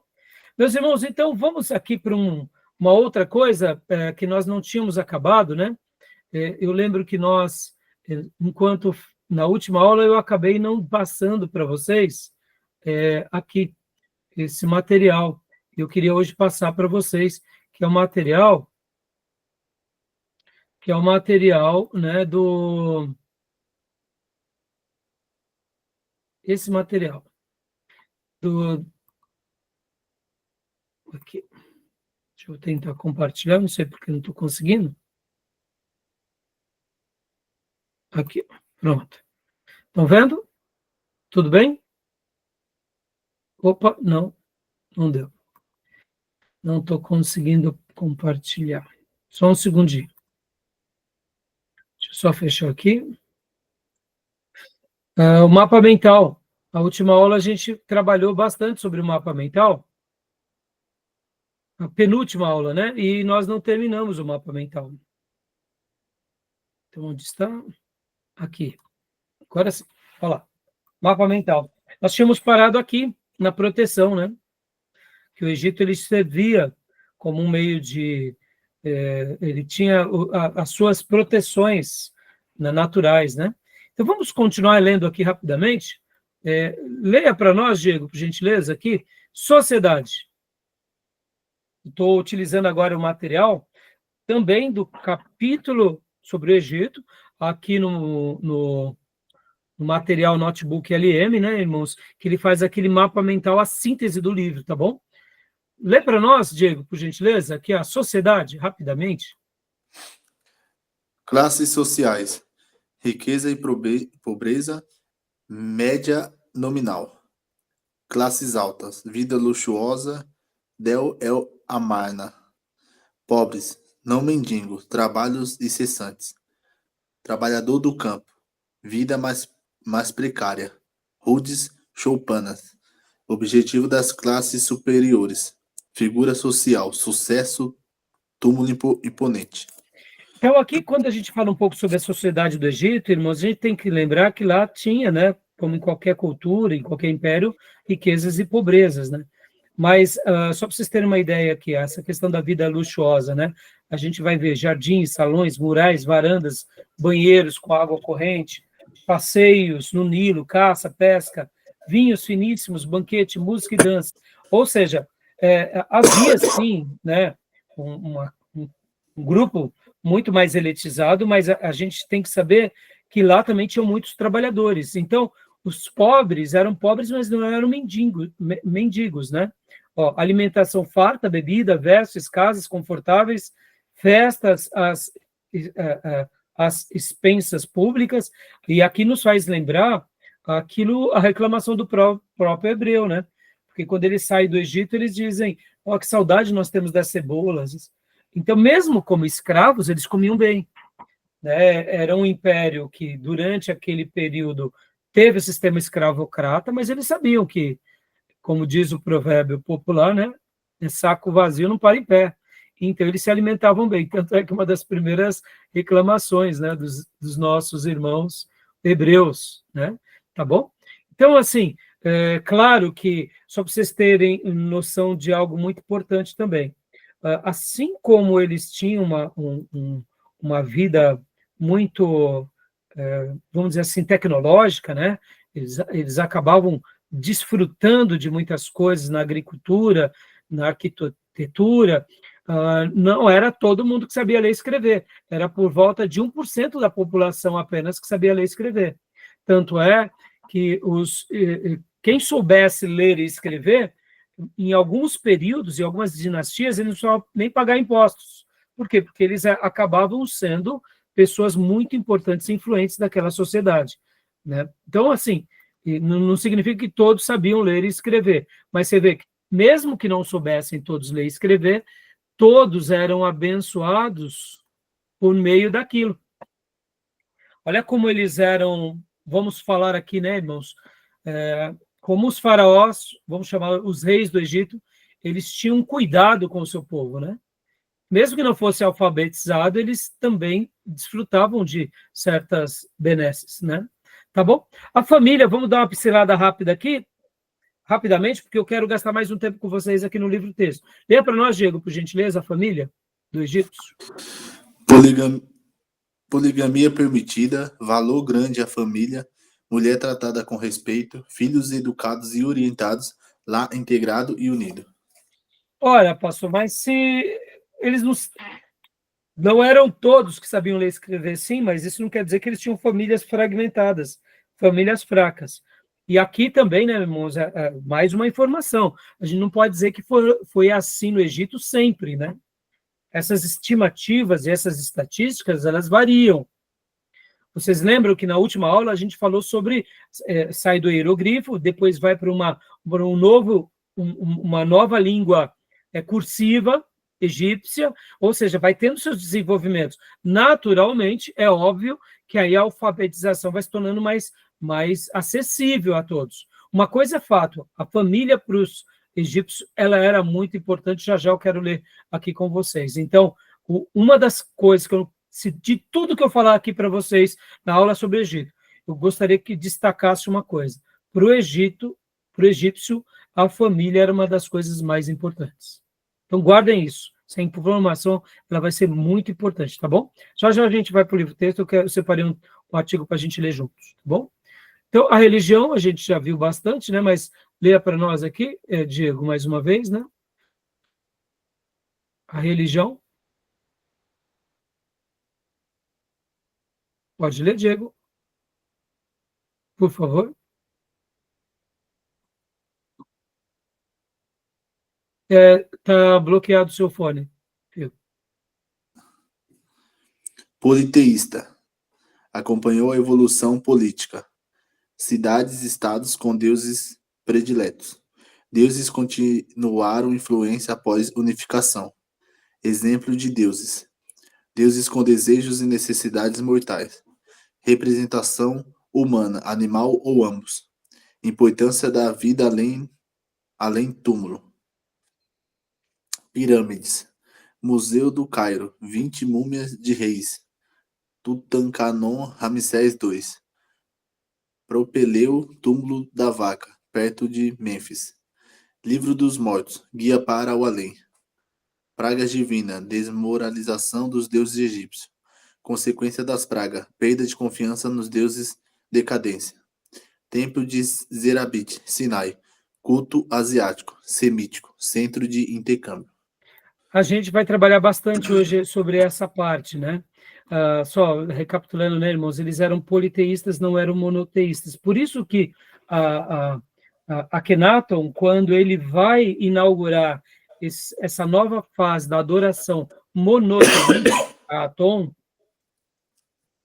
S1: Meus irmãos, então vamos aqui para uma outra coisa que nós não tínhamos acabado, né? Eu lembro que nós, enquanto na última aula, eu acabei não passando para vocês aqui esse material. Eu queria hoje passar para vocês, que é o material, né, esse material aqui. Deixa eu tentar compartilhar, não sei porque não estou conseguindo. Aqui, pronto. Estão vendo? Tudo bem? Opa, não deu. Não estou conseguindo compartilhar. Só um segundinho. Deixa eu só fechar aqui. O mapa mental. A última aula a gente trabalhou bastante sobre o mapa mental. A penúltima aula, né? E nós não terminamos o mapa mental. Então, onde está? Aqui. Agora sim. Olha lá. Mapa mental. Nós tínhamos parado aqui, na proteção, né? Que o Egito ele servia como um meio de... ele tinha as suas proteções naturais, né? Então, vamos continuar lendo aqui rapidamente. Leia para nós, Diego, por gentileza, aqui. Sociedade. Estou utilizando agora o material também do capítulo sobre o Egito, aqui no material Notebook LM, né, irmãos? Que ele faz aquele mapa mental, a síntese do livro, tá bom? Lê para nós, Diego, por gentileza, aqui a sociedade, rapidamente.
S2: Classes sociais. Riqueza e pobreza, média nominal. Classes altas. Vida luxuosa, Del El Amarna. Pobres, não mendigos, trabalhos incessantes. Trabalhador do campo. Vida mais precária. Rudes, choupanas. Objetivo das classes superiores. Figura social, sucesso, túmulo imponente.
S1: Então, aqui, quando a gente fala um pouco sobre a sociedade do Egito, irmãos, a gente tem que lembrar que lá tinha, né, como em qualquer cultura, em qualquer império, riquezas e pobrezas, né? Mas, só para vocês terem uma ideia aqui, essa questão da vida luxuosa, né? A gente vai ver jardins, salões, murais, varandas, banheiros com água corrente, passeios no Nilo, caça, pesca, vinhos finíssimos, banquete, música e dança. Ou seja, havia, sim, né, um grupo muito mais elitizado, mas a gente tem que saber que lá também tinham muitos trabalhadores. Então, os pobres eram pobres, mas não eram mendigos, né? Ó, alimentação farta, bebida, vestes, casas confortáveis, festas, as expensas públicas, e aqui nos faz lembrar a reclamação do próprio hebreu, né? Porque quando eles saem do Egito, eles dizem, ó, que saudade nós temos das cebolas. Então, mesmo como escravos, eles comiam bem, né? Era um império que, durante aquele período, teve o sistema escravocrata, mas eles sabiam que, como diz o provérbio popular, né, saco vazio não para em pé. Então, eles se alimentavam bem. Tanto é que uma das primeiras reclamações, né, dos nossos irmãos hebreus, né? Tá bom? Então, assim, claro que, só para vocês terem noção de algo muito importante também, assim como eles tinham uma vida muito, vamos dizer assim, tecnológica, né? Eles acabavam desfrutando de muitas coisas na agricultura, na arquitetura, não era todo mundo que sabia ler e escrever, era por volta de 1% da população apenas que sabia ler e escrever. Tanto é que quem soubesse ler e escrever, em alguns períodos, em algumas dinastias, eles não precisavam nem pagar impostos. Por quê? Porque eles acabavam sendo pessoas muito importantes e influentes daquela sociedade, né? Então, assim, não significa que todos sabiam ler e escrever, mas você vê que, mesmo que não soubessem todos ler e escrever, todos eram abençoados por meio daquilo. Olha como eles eram, vamos falar aqui, né, irmãos? Como os faraós, vamos chamar os reis do Egito, eles tinham cuidado com o seu povo, né? Mesmo que não fosse alfabetizado, eles também desfrutavam de certas benesses, né? Tá bom? A família, vamos dar uma pincelada rápida aqui, rapidamente, porque eu quero gastar mais um tempo com vocês aqui no livro texto. Leia para nós, Diego, por gentileza, a família do Egito.
S2: Poligamia permitida, valor grande à família, mulher tratada com respeito, filhos educados e orientados, lar integrado e unido.
S1: Olha, pastor, mas se eles não eram todos que sabiam ler e escrever, sim, mas isso não quer dizer que eles tinham famílias fragmentadas, famílias fracas. E aqui também, né, irmãos, mais uma informação. A gente não pode dizer que foi assim no Egito sempre, né? Essas estimativas e essas estatísticas, elas variam. Vocês lembram que na última aula a gente falou sobre sai do hierogrifo, depois vai para uma nova língua cursiva, egípcia, ou seja, vai tendo seus desenvolvimentos. Naturalmente, é óbvio que aí a alfabetização vai se tornando mais acessível a todos. Uma coisa é fato, a família para os egípcios, ela era muito importante, já eu quero ler aqui com vocês. Então, uma das coisas que de tudo que eu falar aqui para vocês na aula sobre o Egito, eu gostaria que destacasse uma coisa. Para o egípcio, a família era uma das coisas mais importantes. Então, guardem isso. Essa informação ela vai ser muito importante, tá bom? Já a gente vai para o livro texto, eu separei um artigo para a gente ler juntos, tá bom? Então, a religião, a gente já viu bastante, né? Mas leia para nós aqui, Diego, mais uma vez, né? A religião. Pode ler, Diego. Por favor. Tá bloqueado o seu fone.
S2: Politeísta. Acompanhou a evolução política. Cidades-estados com deuses prediletos. Deuses continuaram influência após unificação. Exemplo de deuses. Deuses com desejos e necessidades mortais. Representação humana, animal ou ambos. Importância da vida além túmulo. Pirâmides. Museu do Cairo. 20 múmias de reis. Tutankhamon, Ramsés II. Propeleu, túmulo da vaca, perto de Mênfis. Livro dos Mortos, guia para o além. Pragas divina, desmoralização dos deuses egípcios. Consequência das pragas, perda de confiança nos deuses, decadência. Templo de Zerabit, Sinai. Culto asiático, semítico, centro de intercâmbio.
S1: A gente vai trabalhar bastante hoje sobre essa parte, né? Só recapitulando, né, irmãos, eles eram politeístas, não eram monoteístas. Por isso que Akhenaton, quando ele vai inaugurar essa nova fase da adoração monoteísta a Aton,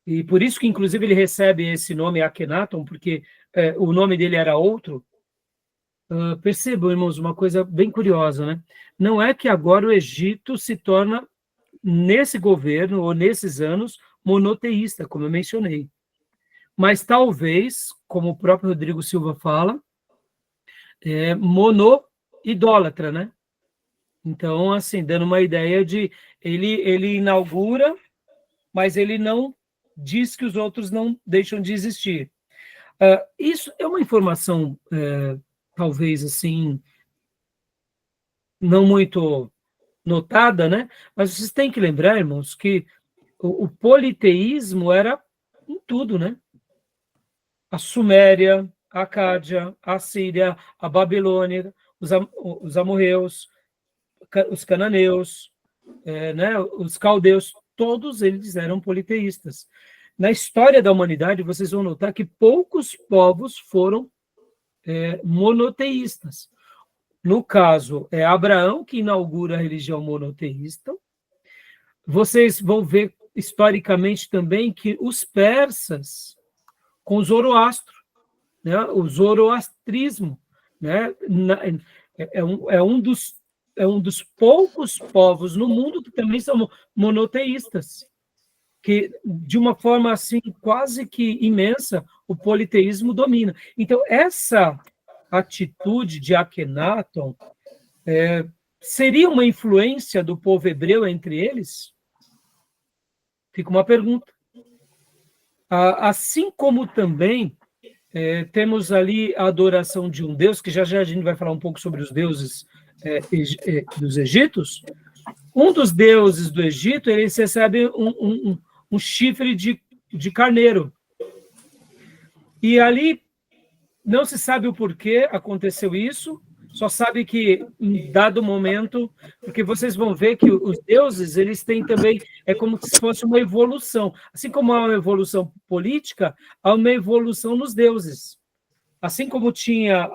S1: e por isso que, inclusive, ele recebe esse nome Akhenaton, porque o nome dele era outro. Percebam, irmãos, uma coisa bem curiosa, né? Não é que agora o Egito se torna, nesse governo, ou nesses anos, monoteísta, como eu mencionei. Mas como o próprio Rodrigo Silva fala, monoidólatra, né? Então, assim, dando uma ideia de... Ele inaugura, mas ele não diz que os outros não deixam de existir. Isso é uma informação, talvez, assim, não muito notada, né? Mas vocês têm que lembrar, irmãos, que o politeísmo era em tudo, né? A Suméria, a Acádia, a Síria, a Babilônia, os amorreus, os cananeus, né, os caldeus, todos eles eram politeístas. Na história da humanidade, vocês vão notar que poucos povos foram monoteístas. No caso, é Abraão que inaugura a religião monoteísta. Vocês vão ver historicamente também que os persas, com Zoroastro, né, o zoroastrismo, né, é um dos poucos povos no mundo que também são monoteístas, que de uma forma assim quase que imensa o politeísmo domina. Então essa atitude de Akenaton seria uma influência do povo hebreu entre eles? Fica uma pergunta. Assim como também temos ali a adoração de um deus, que já a gente vai falar um pouco sobre os deuses dos egípcios. Um dos deuses do Egito, eles recebem um chifre de carneiro. E ali não se sabe o porquê aconteceu isso, só sabe que em dado momento, porque vocês vão ver que os deuses, eles têm também, é como se fosse uma evolução. Assim como há uma evolução política, há uma evolução nos deuses. Assim como tinha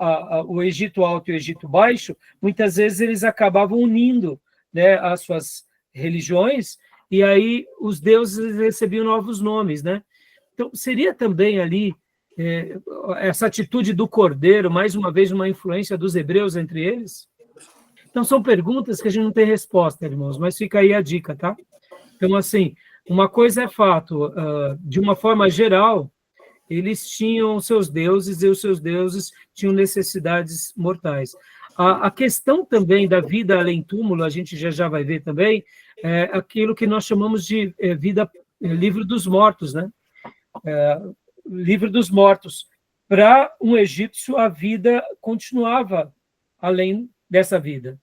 S1: o Egito Alto e o Egito Baixo, muitas vezes eles acabavam unindo, né, as suas religiões, e aí os deuses recebiam novos nomes, né? Então, seria também ali essa atitude do cordeiro, mais uma vez, uma influência dos hebreus entre eles? Então, são perguntas que a gente não tem resposta, irmãos, mas fica aí a dica, tá? Então, assim, uma coisa é fato, de uma forma geral, eles tinham seus deuses e os seus deuses tinham necessidades mortais. A questão também da vida além túmulo, a gente já vai ver também, é aquilo que nós chamamos de vida, livro dos mortos, né? Livro dos mortos. Para um egípcio, a vida continuava além dessa vida.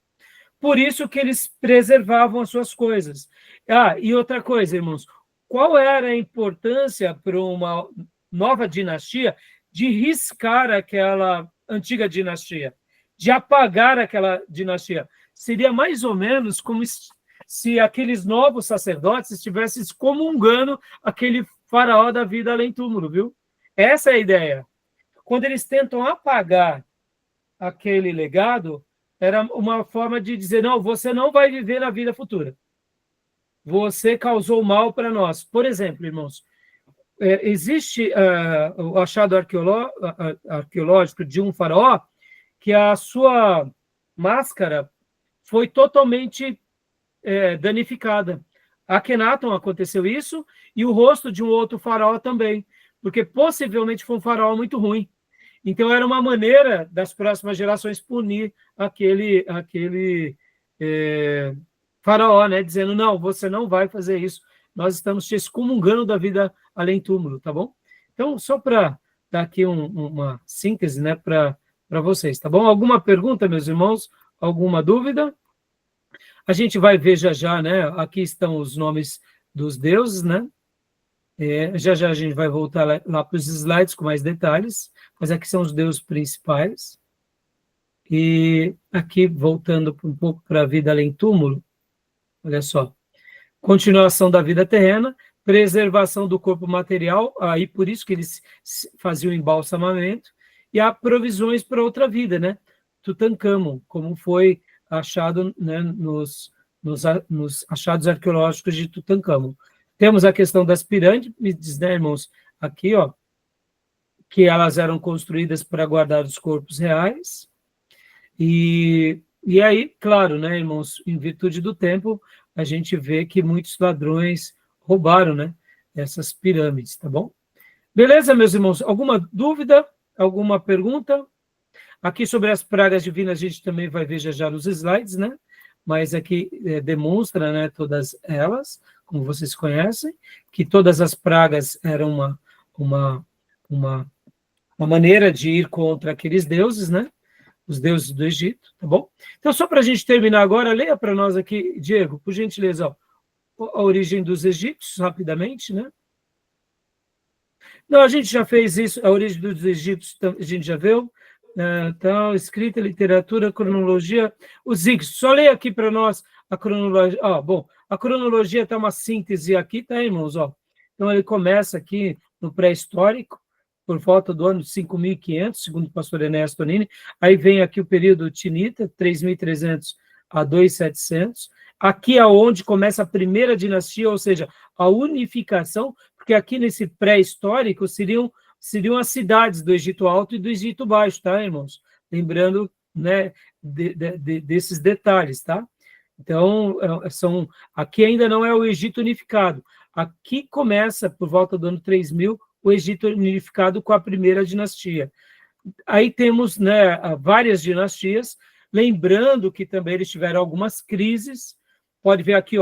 S1: Por isso que eles preservavam as suas coisas. E outra coisa, irmãos, qual era a importância para uma nova dinastia de riscar aquela antiga dinastia, de apagar aquela dinastia? Seria mais ou menos como se aqueles novos sacerdotes estivessem excomungando aquele faraó da vida além túmulo, viu? Essa é a ideia. Quando eles tentam apagar aquele legado, era uma forma de dizer, não, você não vai viver na vida futura. Você causou mal para nós. Por exemplo, irmãos, existe o achado arqueológico de um faraó que a sua máscara foi totalmente danificada. A Akenaton aconteceu isso, e o rosto de um outro faraó também, porque possivelmente foi um faraó muito ruim. Então, era uma maneira das próximas gerações punir aquele faraó, né? Dizendo, não, você não vai fazer isso, nós estamos te excomungando da vida além túmulo, tá bom? Então, só para dar aqui uma síntese, né, para vocês, tá bom? Alguma pergunta, meus irmãos? Alguma dúvida? A gente vai ver já, né? Aqui estão os nomes dos deuses, né? Já a gente vai voltar lá para os slides com mais detalhes, mas aqui são os deuses principais. E aqui, voltando um pouco para a vida além túmulo, olha só. Continuação da vida terrena, preservação do corpo material, aí por isso que eles faziam embalsamamento, e há provisões para outra vida, né? Tutancâmon, como foi achado, né, nos achados arqueológicos de Tutancâmon. Temos a questão das pirâmides, né, irmãos? Aqui, ó, que elas eram construídas para guardar os corpos reais. E aí, claro, né, irmãos, em virtude do tempo, a gente vê que muitos ladrões roubaram, né, essas pirâmides, tá bom? Beleza, meus irmãos? Alguma dúvida? Alguma pergunta? Aqui sobre as pragas divinas a gente também vai ver já nos slides, né? Mas aqui demonstra, né, todas elas, como vocês conhecem, que todas as pragas eram uma maneira de ir contra aqueles deuses, né? Os deuses do Egito, tá bom? Então, só para a gente terminar agora, leia para nós aqui, Diego, por gentileza, ó, a origem dos egípcios, rapidamente, né? Não, a gente já fez isso, a origem dos egípcios a gente já viu. Então, escrita, literatura, cronologia, os Ixos. Só leia aqui para nós a cronologia. Bom, a cronologia está uma síntese aqui, tá, irmãos? Então, ele começa aqui no pré-histórico, por volta do ano 5.500, segundo o pastor Ernesto Tonini. Aí vem aqui o período tinita, 3.300 a 2.700. Aqui é onde começa a primeira dinastia, ou seja, a unificação, porque aqui nesse pré-histórico seriam as cidades do Egito Alto e do Egito Baixo, tá, irmãos? Lembrando, né, desses detalhes, tá? Então, aqui ainda não é o Egito unificado. Aqui começa, por volta do ano 3000, o Egito unificado com a primeira dinastia. Aí temos, né, várias dinastias, lembrando que também eles tiveram algumas crises. Pode ver aqui,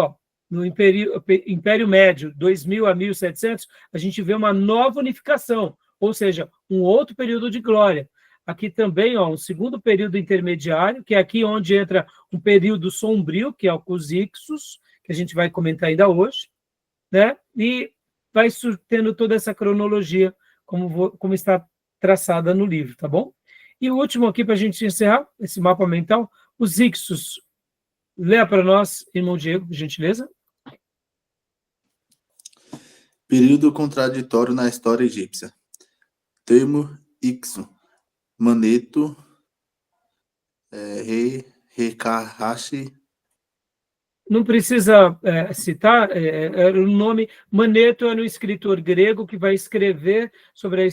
S1: no Império Médio, 2000 a 1700, a gente vê uma nova unificação, ou seja, um outro período de glória. Aqui também, um segundo período intermediário, que é aqui onde entra um período sombrio, que é o os Ixos, que a gente vai comentar ainda hoje, né? E vai tendo toda essa cronologia, como está traçada no livro, tá bom? E o último aqui, para a gente encerrar, esse mapa mental, os Ixos. Leia para nós, irmão Diego, por gentileza.
S2: Período contraditório na história egípcia. Termo Ixo, Maneto, Rekarhashi.
S1: Não precisa citar, era o nome. Maneto era um escritor grego que vai escrever sobre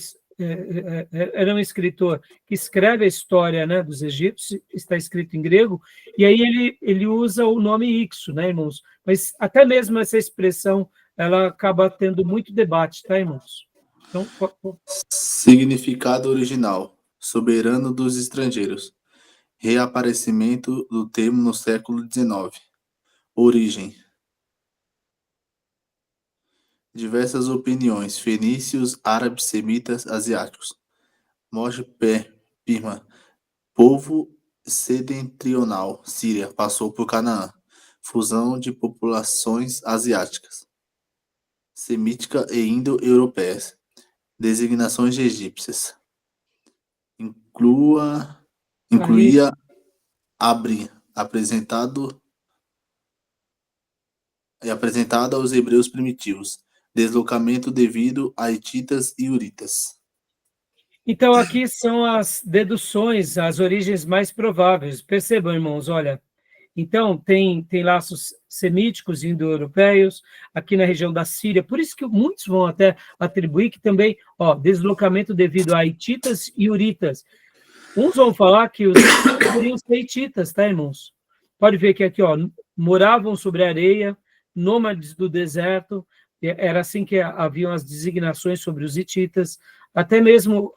S1: era um escritor que escreve a história, né, dos egípcios, está escrito em grego, e aí ele usa o nome Ixo, né, irmãos? Mas até mesmo essa expressão, ela acaba tendo muito debate, tá, irmãos? Então,
S2: Significado original: soberano dos estrangeiros. Reaparecimento do termo no século XIX. Origem: diversas opiniões: fenícios, árabes, semitas, asiáticos. Morte Pirma: povo setentrional, Síria, passou por Canaã. Fusão de populações asiáticas, semítica e indo-europeias. Designações egípcias: incluía Abri, apresentado aos hebreus primitivos. Deslocamento devido a hititas e uritas.
S1: Então, aqui são as deduções, as origens mais prováveis. Percebam, irmãos, olha. Então, tem laços semíticos, indo-europeus, aqui na região da Síria. Por isso que muitos vão até atribuir que também, deslocamento devido a hititas e uritas. Uns vão falar que os poderiam ser hititas, tá, irmãos? Pode ver que aqui, moravam sobre a areia, nômades do deserto, era assim que haviam as designações sobre os hititas. Até mesmo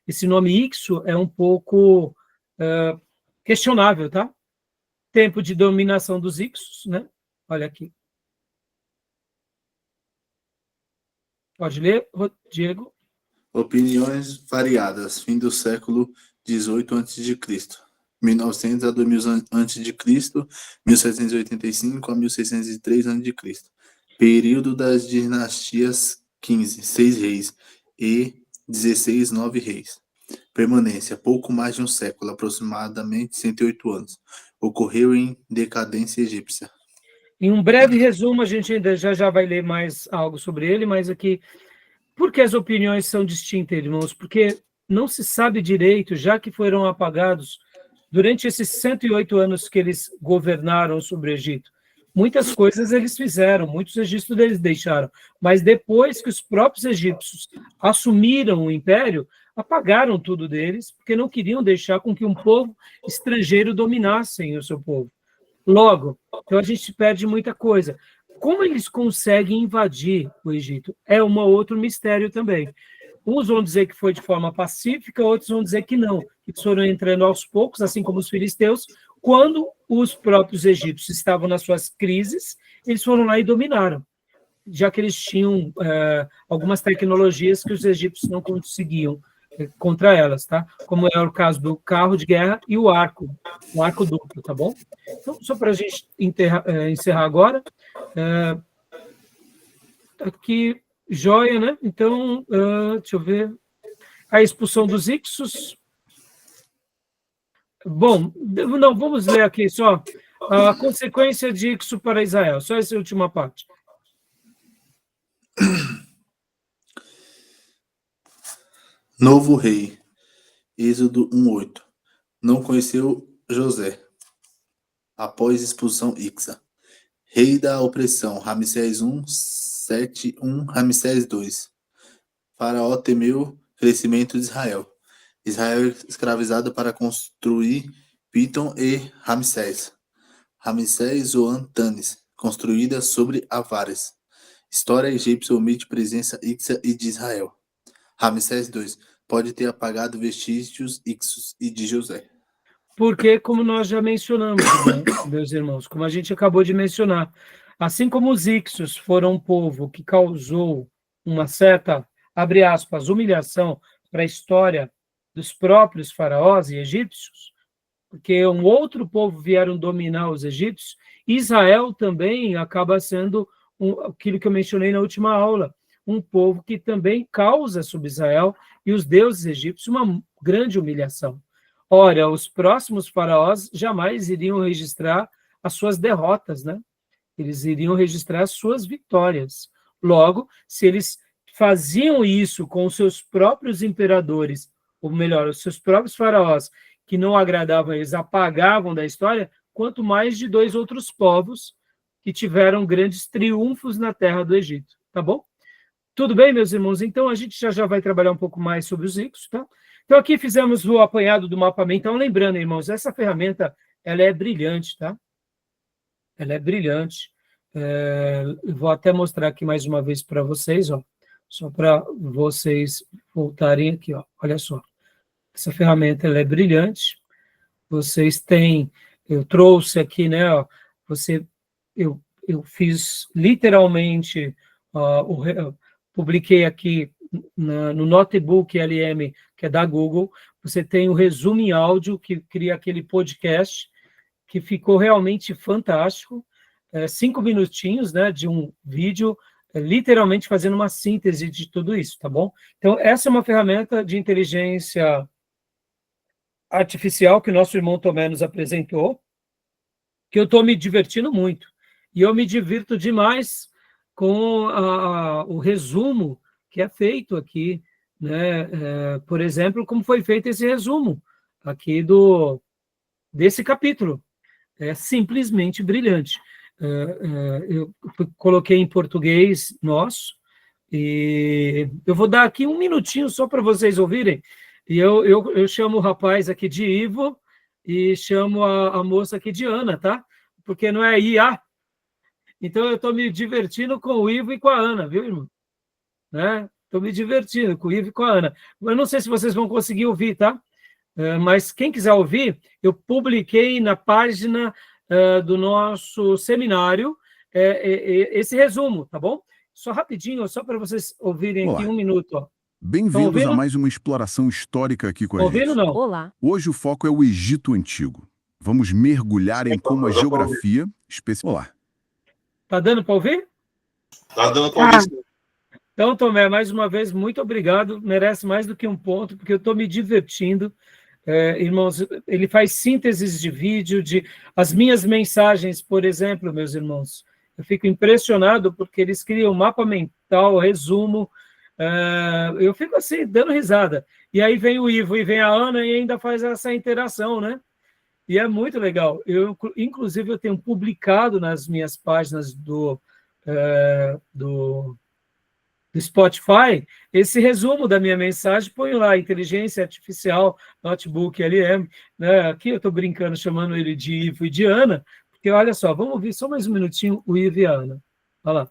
S1: esse nome Ixo é um pouco questionável, tá? Tempo de dominação dos Ixos, né? Olha aqui. Pode ler, Diego?
S2: Opiniões variadas. Fim do século XVIII a.C. 1900 a 2000 a.C., 1785 a 1603 a.C. Período das dinastias 15, 6 reis, e 16, 9 reis. Permanência, pouco mais de um século, aproximadamente 108 anos. Ocorreu em decadência egípcia.
S1: Em um breve resumo, a gente ainda já vai ler mais algo sobre ele, mas aqui, por que as opiniões são distintas, irmãos? Porque não se sabe direito, já que foram apagados durante esses 108 anos que eles governaram sobre o Egito. Muitas coisas eles fizeram, muitos registros eles deixaram, mas depois que os próprios egípcios assumiram o império, apagaram tudo deles, porque não queriam deixar com que um povo estrangeiro dominasse o seu povo. Logo, então a gente perde muita coisa. Como eles conseguem invadir o Egito? É um outro mistério também. Uns vão dizer que foi de forma pacífica, outros vão dizer que não, que foram entrando aos poucos, assim como os filisteus. Quando os próprios egípcios estavam nas suas crises, eles foram lá e dominaram, já que eles tinham algumas tecnologias que os egípcios não conseguiam contra elas, tá? Como é o caso do carro de guerra e o arco duplo, tá bom? Então, só para a gente encerrar agora, aqui, joia, né? Então, deixa eu ver. A expulsão dos Ixos, Bom, não, vamos ler aqui só a consequência de Ixo para Israel, só essa última parte.
S2: Novo rei. Êxodo 1:8. Não conheceu José. Após expulsão Ixa. Rei da opressão. Ramsés I, 7:1, Ramsés II. Faraó temeu crescimento de Israel. Israel escravizado para construir Pitom e Ramsés. Ramsés ou Antanes, construída sobre Avares. História egípcia omite presença Ixa e de Israel. Ramsés II pode ter apagado vestígios Ixos e de José.
S1: Porque, como nós já mencionamos, né, meus irmãos, como a gente acabou de mencionar, assim como os Ixos foram um povo que causou uma certa, abre aspas, humilhação para a história dos próprios faraós e egípcios, porque um outro povo vieram dominar os egípcios, Israel também acaba sendo aquilo que eu mencionei na última aula, um povo que também causa sobre Israel e os deuses egípcios uma grande humilhação. Ora, os próximos faraós jamais iriam registrar as suas derrotas, né? Eles iriam registrar as suas vitórias. Logo, se eles faziam isso com os seus próprios imperadores, ou melhor, os seus próprios faraós, que não agradavam, eles apagavam da história, quanto mais de dois outros povos que tiveram grandes triunfos na terra do Egito, tá bom? Tudo bem, meus irmãos? Então, a gente já vai trabalhar um pouco mais sobre os Ixos, tá? Então, aqui fizemos o apanhado do mapeamento. Então, lembrando, irmãos, essa ferramenta, ela é brilhante, tá? Ela é brilhante. Eu vou até mostrar aqui mais uma vez para vocês, ó, só para vocês voltarem aqui, ó. Olha só. Essa ferramenta, ela é brilhante. Vocês têm, eu trouxe aqui, né, ó, eu fiz literalmente, publiquei aqui no Notebook LM, que é da Google, você tem o resumo em áudio, que cria aquele podcast, que ficou realmente fantástico, 5 minutinhos, né, de um vídeo, literalmente fazendo uma síntese de tudo isso, tá bom? Então, essa é uma ferramenta de inteligência artificial que o nosso irmão Tomé nos apresentou, que eu estou me divertindo muito. E eu me divirto demais com o resumo que é feito aqui, né? Por exemplo, como foi feito esse resumo aqui desse capítulo. É simplesmente brilhante. Eu coloquei em português nosso, e eu vou dar aqui um minutinho só para vocês ouvirem, e eu chamo o rapaz aqui de Ivo, e chamo a moça aqui de Ana, tá? Porque não é IA. Então, eu estou me divertindo com o Ivo e com a Ana, viu, irmão? Né? Estou me divertindo com o Ivo e com a Ana. Eu não sei se vocês vão conseguir ouvir, tá? Mas quem quiser ouvir, eu publiquei na página do nosso seminário esse resumo, tá bom? Só rapidinho, só para vocês ouvirem aqui
S6: Olá.
S1: um minuto. Ó.
S6: Bem-vindos a mais uma exploração histórica aqui com a gente.
S1: Ouvindo não?
S7: Olá.
S6: Hoje o foco é o Egito Antigo. Vamos mergulhar em como a geografia... Olá.
S1: Tá dando para ouvir?
S3: Tá dando para ouvir.
S1: Então, Tomé, mais uma vez, muito obrigado. Merece mais do que um ponto, porque eu estou me divertindo. Irmãos, ele faz sínteses de vídeo, as minhas mensagens, por exemplo, meus irmãos. Eu fico impressionado porque eles criam mapa mental, resumo. Eu fico assim, dando risada. E aí vem o Ivo e vem a Ana e ainda faz essa interação, né? E é muito legal. Inclusive, eu tenho publicado nas minhas páginas do Spotify esse resumo da minha mensagem, ponho lá, inteligência artificial, Notebook LM, né? Aqui eu estou brincando, chamando ele de Ivo e de Ana, porque olha só, vamos ouvir só mais um minutinho o Ivo e a Ana. Olha lá.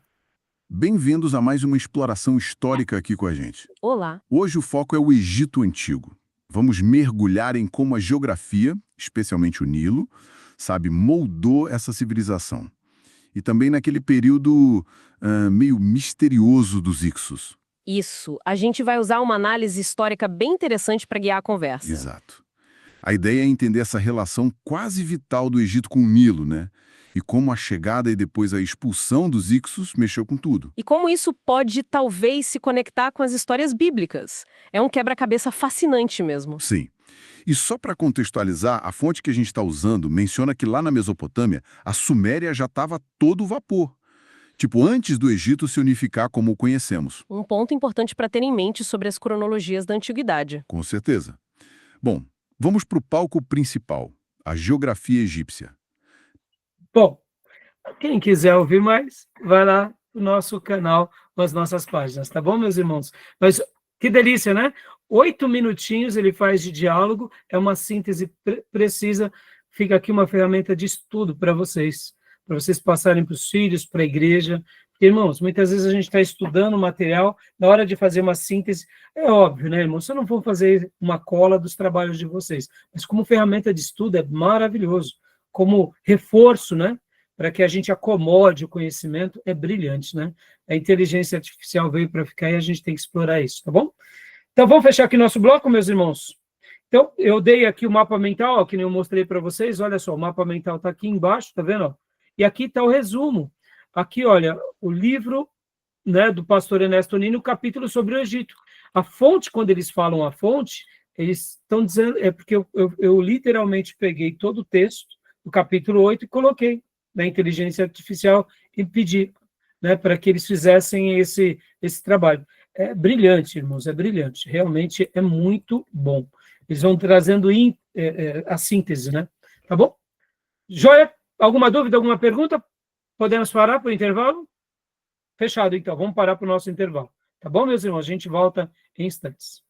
S6: Bem-vindos a mais uma exploração histórica aqui com a gente.
S7: Olá.
S6: Hoje o foco é o Egito Antigo. Vamos mergulhar em como a geografia, especialmente o Nilo, moldou essa civilização. E também naquele período meio misterioso dos Ixos.
S7: Isso. A gente vai usar uma análise histórica bem interessante para guiar a conversa.
S6: Exato. A ideia é entender essa relação quase vital do Egito com o Nilo, né? E como a chegada e depois a expulsão dos Ixos mexeu com tudo.
S7: E como isso pode, talvez, se conectar com as histórias bíblicas. É um quebra-cabeça fascinante mesmo.
S6: Sim. E só para contextualizar, a fonte que a gente está usando menciona que lá na Mesopotâmia, a Suméria já estava todo vapor. Tipo, antes do Egito se unificar como o conhecemos.
S7: Um ponto importante para ter em mente sobre as cronologias da antiguidade.
S6: Com certeza. Bom, vamos para o palco principal, a geografia egípcia.
S1: Bom, quem quiser ouvir mais, vai lá no nosso canal, nas nossas páginas, tá bom, meus irmãos? Mas que delícia, né? 8 minutinhos ele faz de diálogo, é uma síntese precisa, fica aqui uma ferramenta de estudo para vocês passarem para os filhos, para a igreja. Porque, irmãos, muitas vezes a gente está estudando o material, na hora de fazer uma síntese, é óbvio, né, irmãos? Eu não vou fazer uma cola dos trabalhos de vocês, mas como ferramenta de estudo é maravilhoso, como reforço, né? Para que a gente acomode o conhecimento, é brilhante, né? A inteligência artificial veio para ficar e a gente tem que explorar isso, tá bom? Então, vamos fechar aqui nosso bloco, meus irmãos? Então, eu dei aqui o mapa mental, ó, que nem eu mostrei para vocês, olha só, o mapa mental está aqui embaixo, tá vendo? Ó? E aqui está o resumo. Aqui, olha, o livro, né, do pastor Ernesto Nini, o capítulo sobre o Egito. A fonte, quando eles falam a fonte, eles estão dizendo, é porque eu literalmente peguei todo o texto do capítulo 8 e coloquei na inteligência artificial e pedi, né, para que eles fizessem esse trabalho. É brilhante, irmãos, é brilhante. Realmente é muito bom. Eles vão trazendo a síntese, né? Tá bom? Joia? Alguma dúvida, alguma pergunta? Podemos parar para o intervalo? Fechado, então. Vamos parar para o nosso intervalo. Tá bom, meus irmãos? A gente volta em instantes.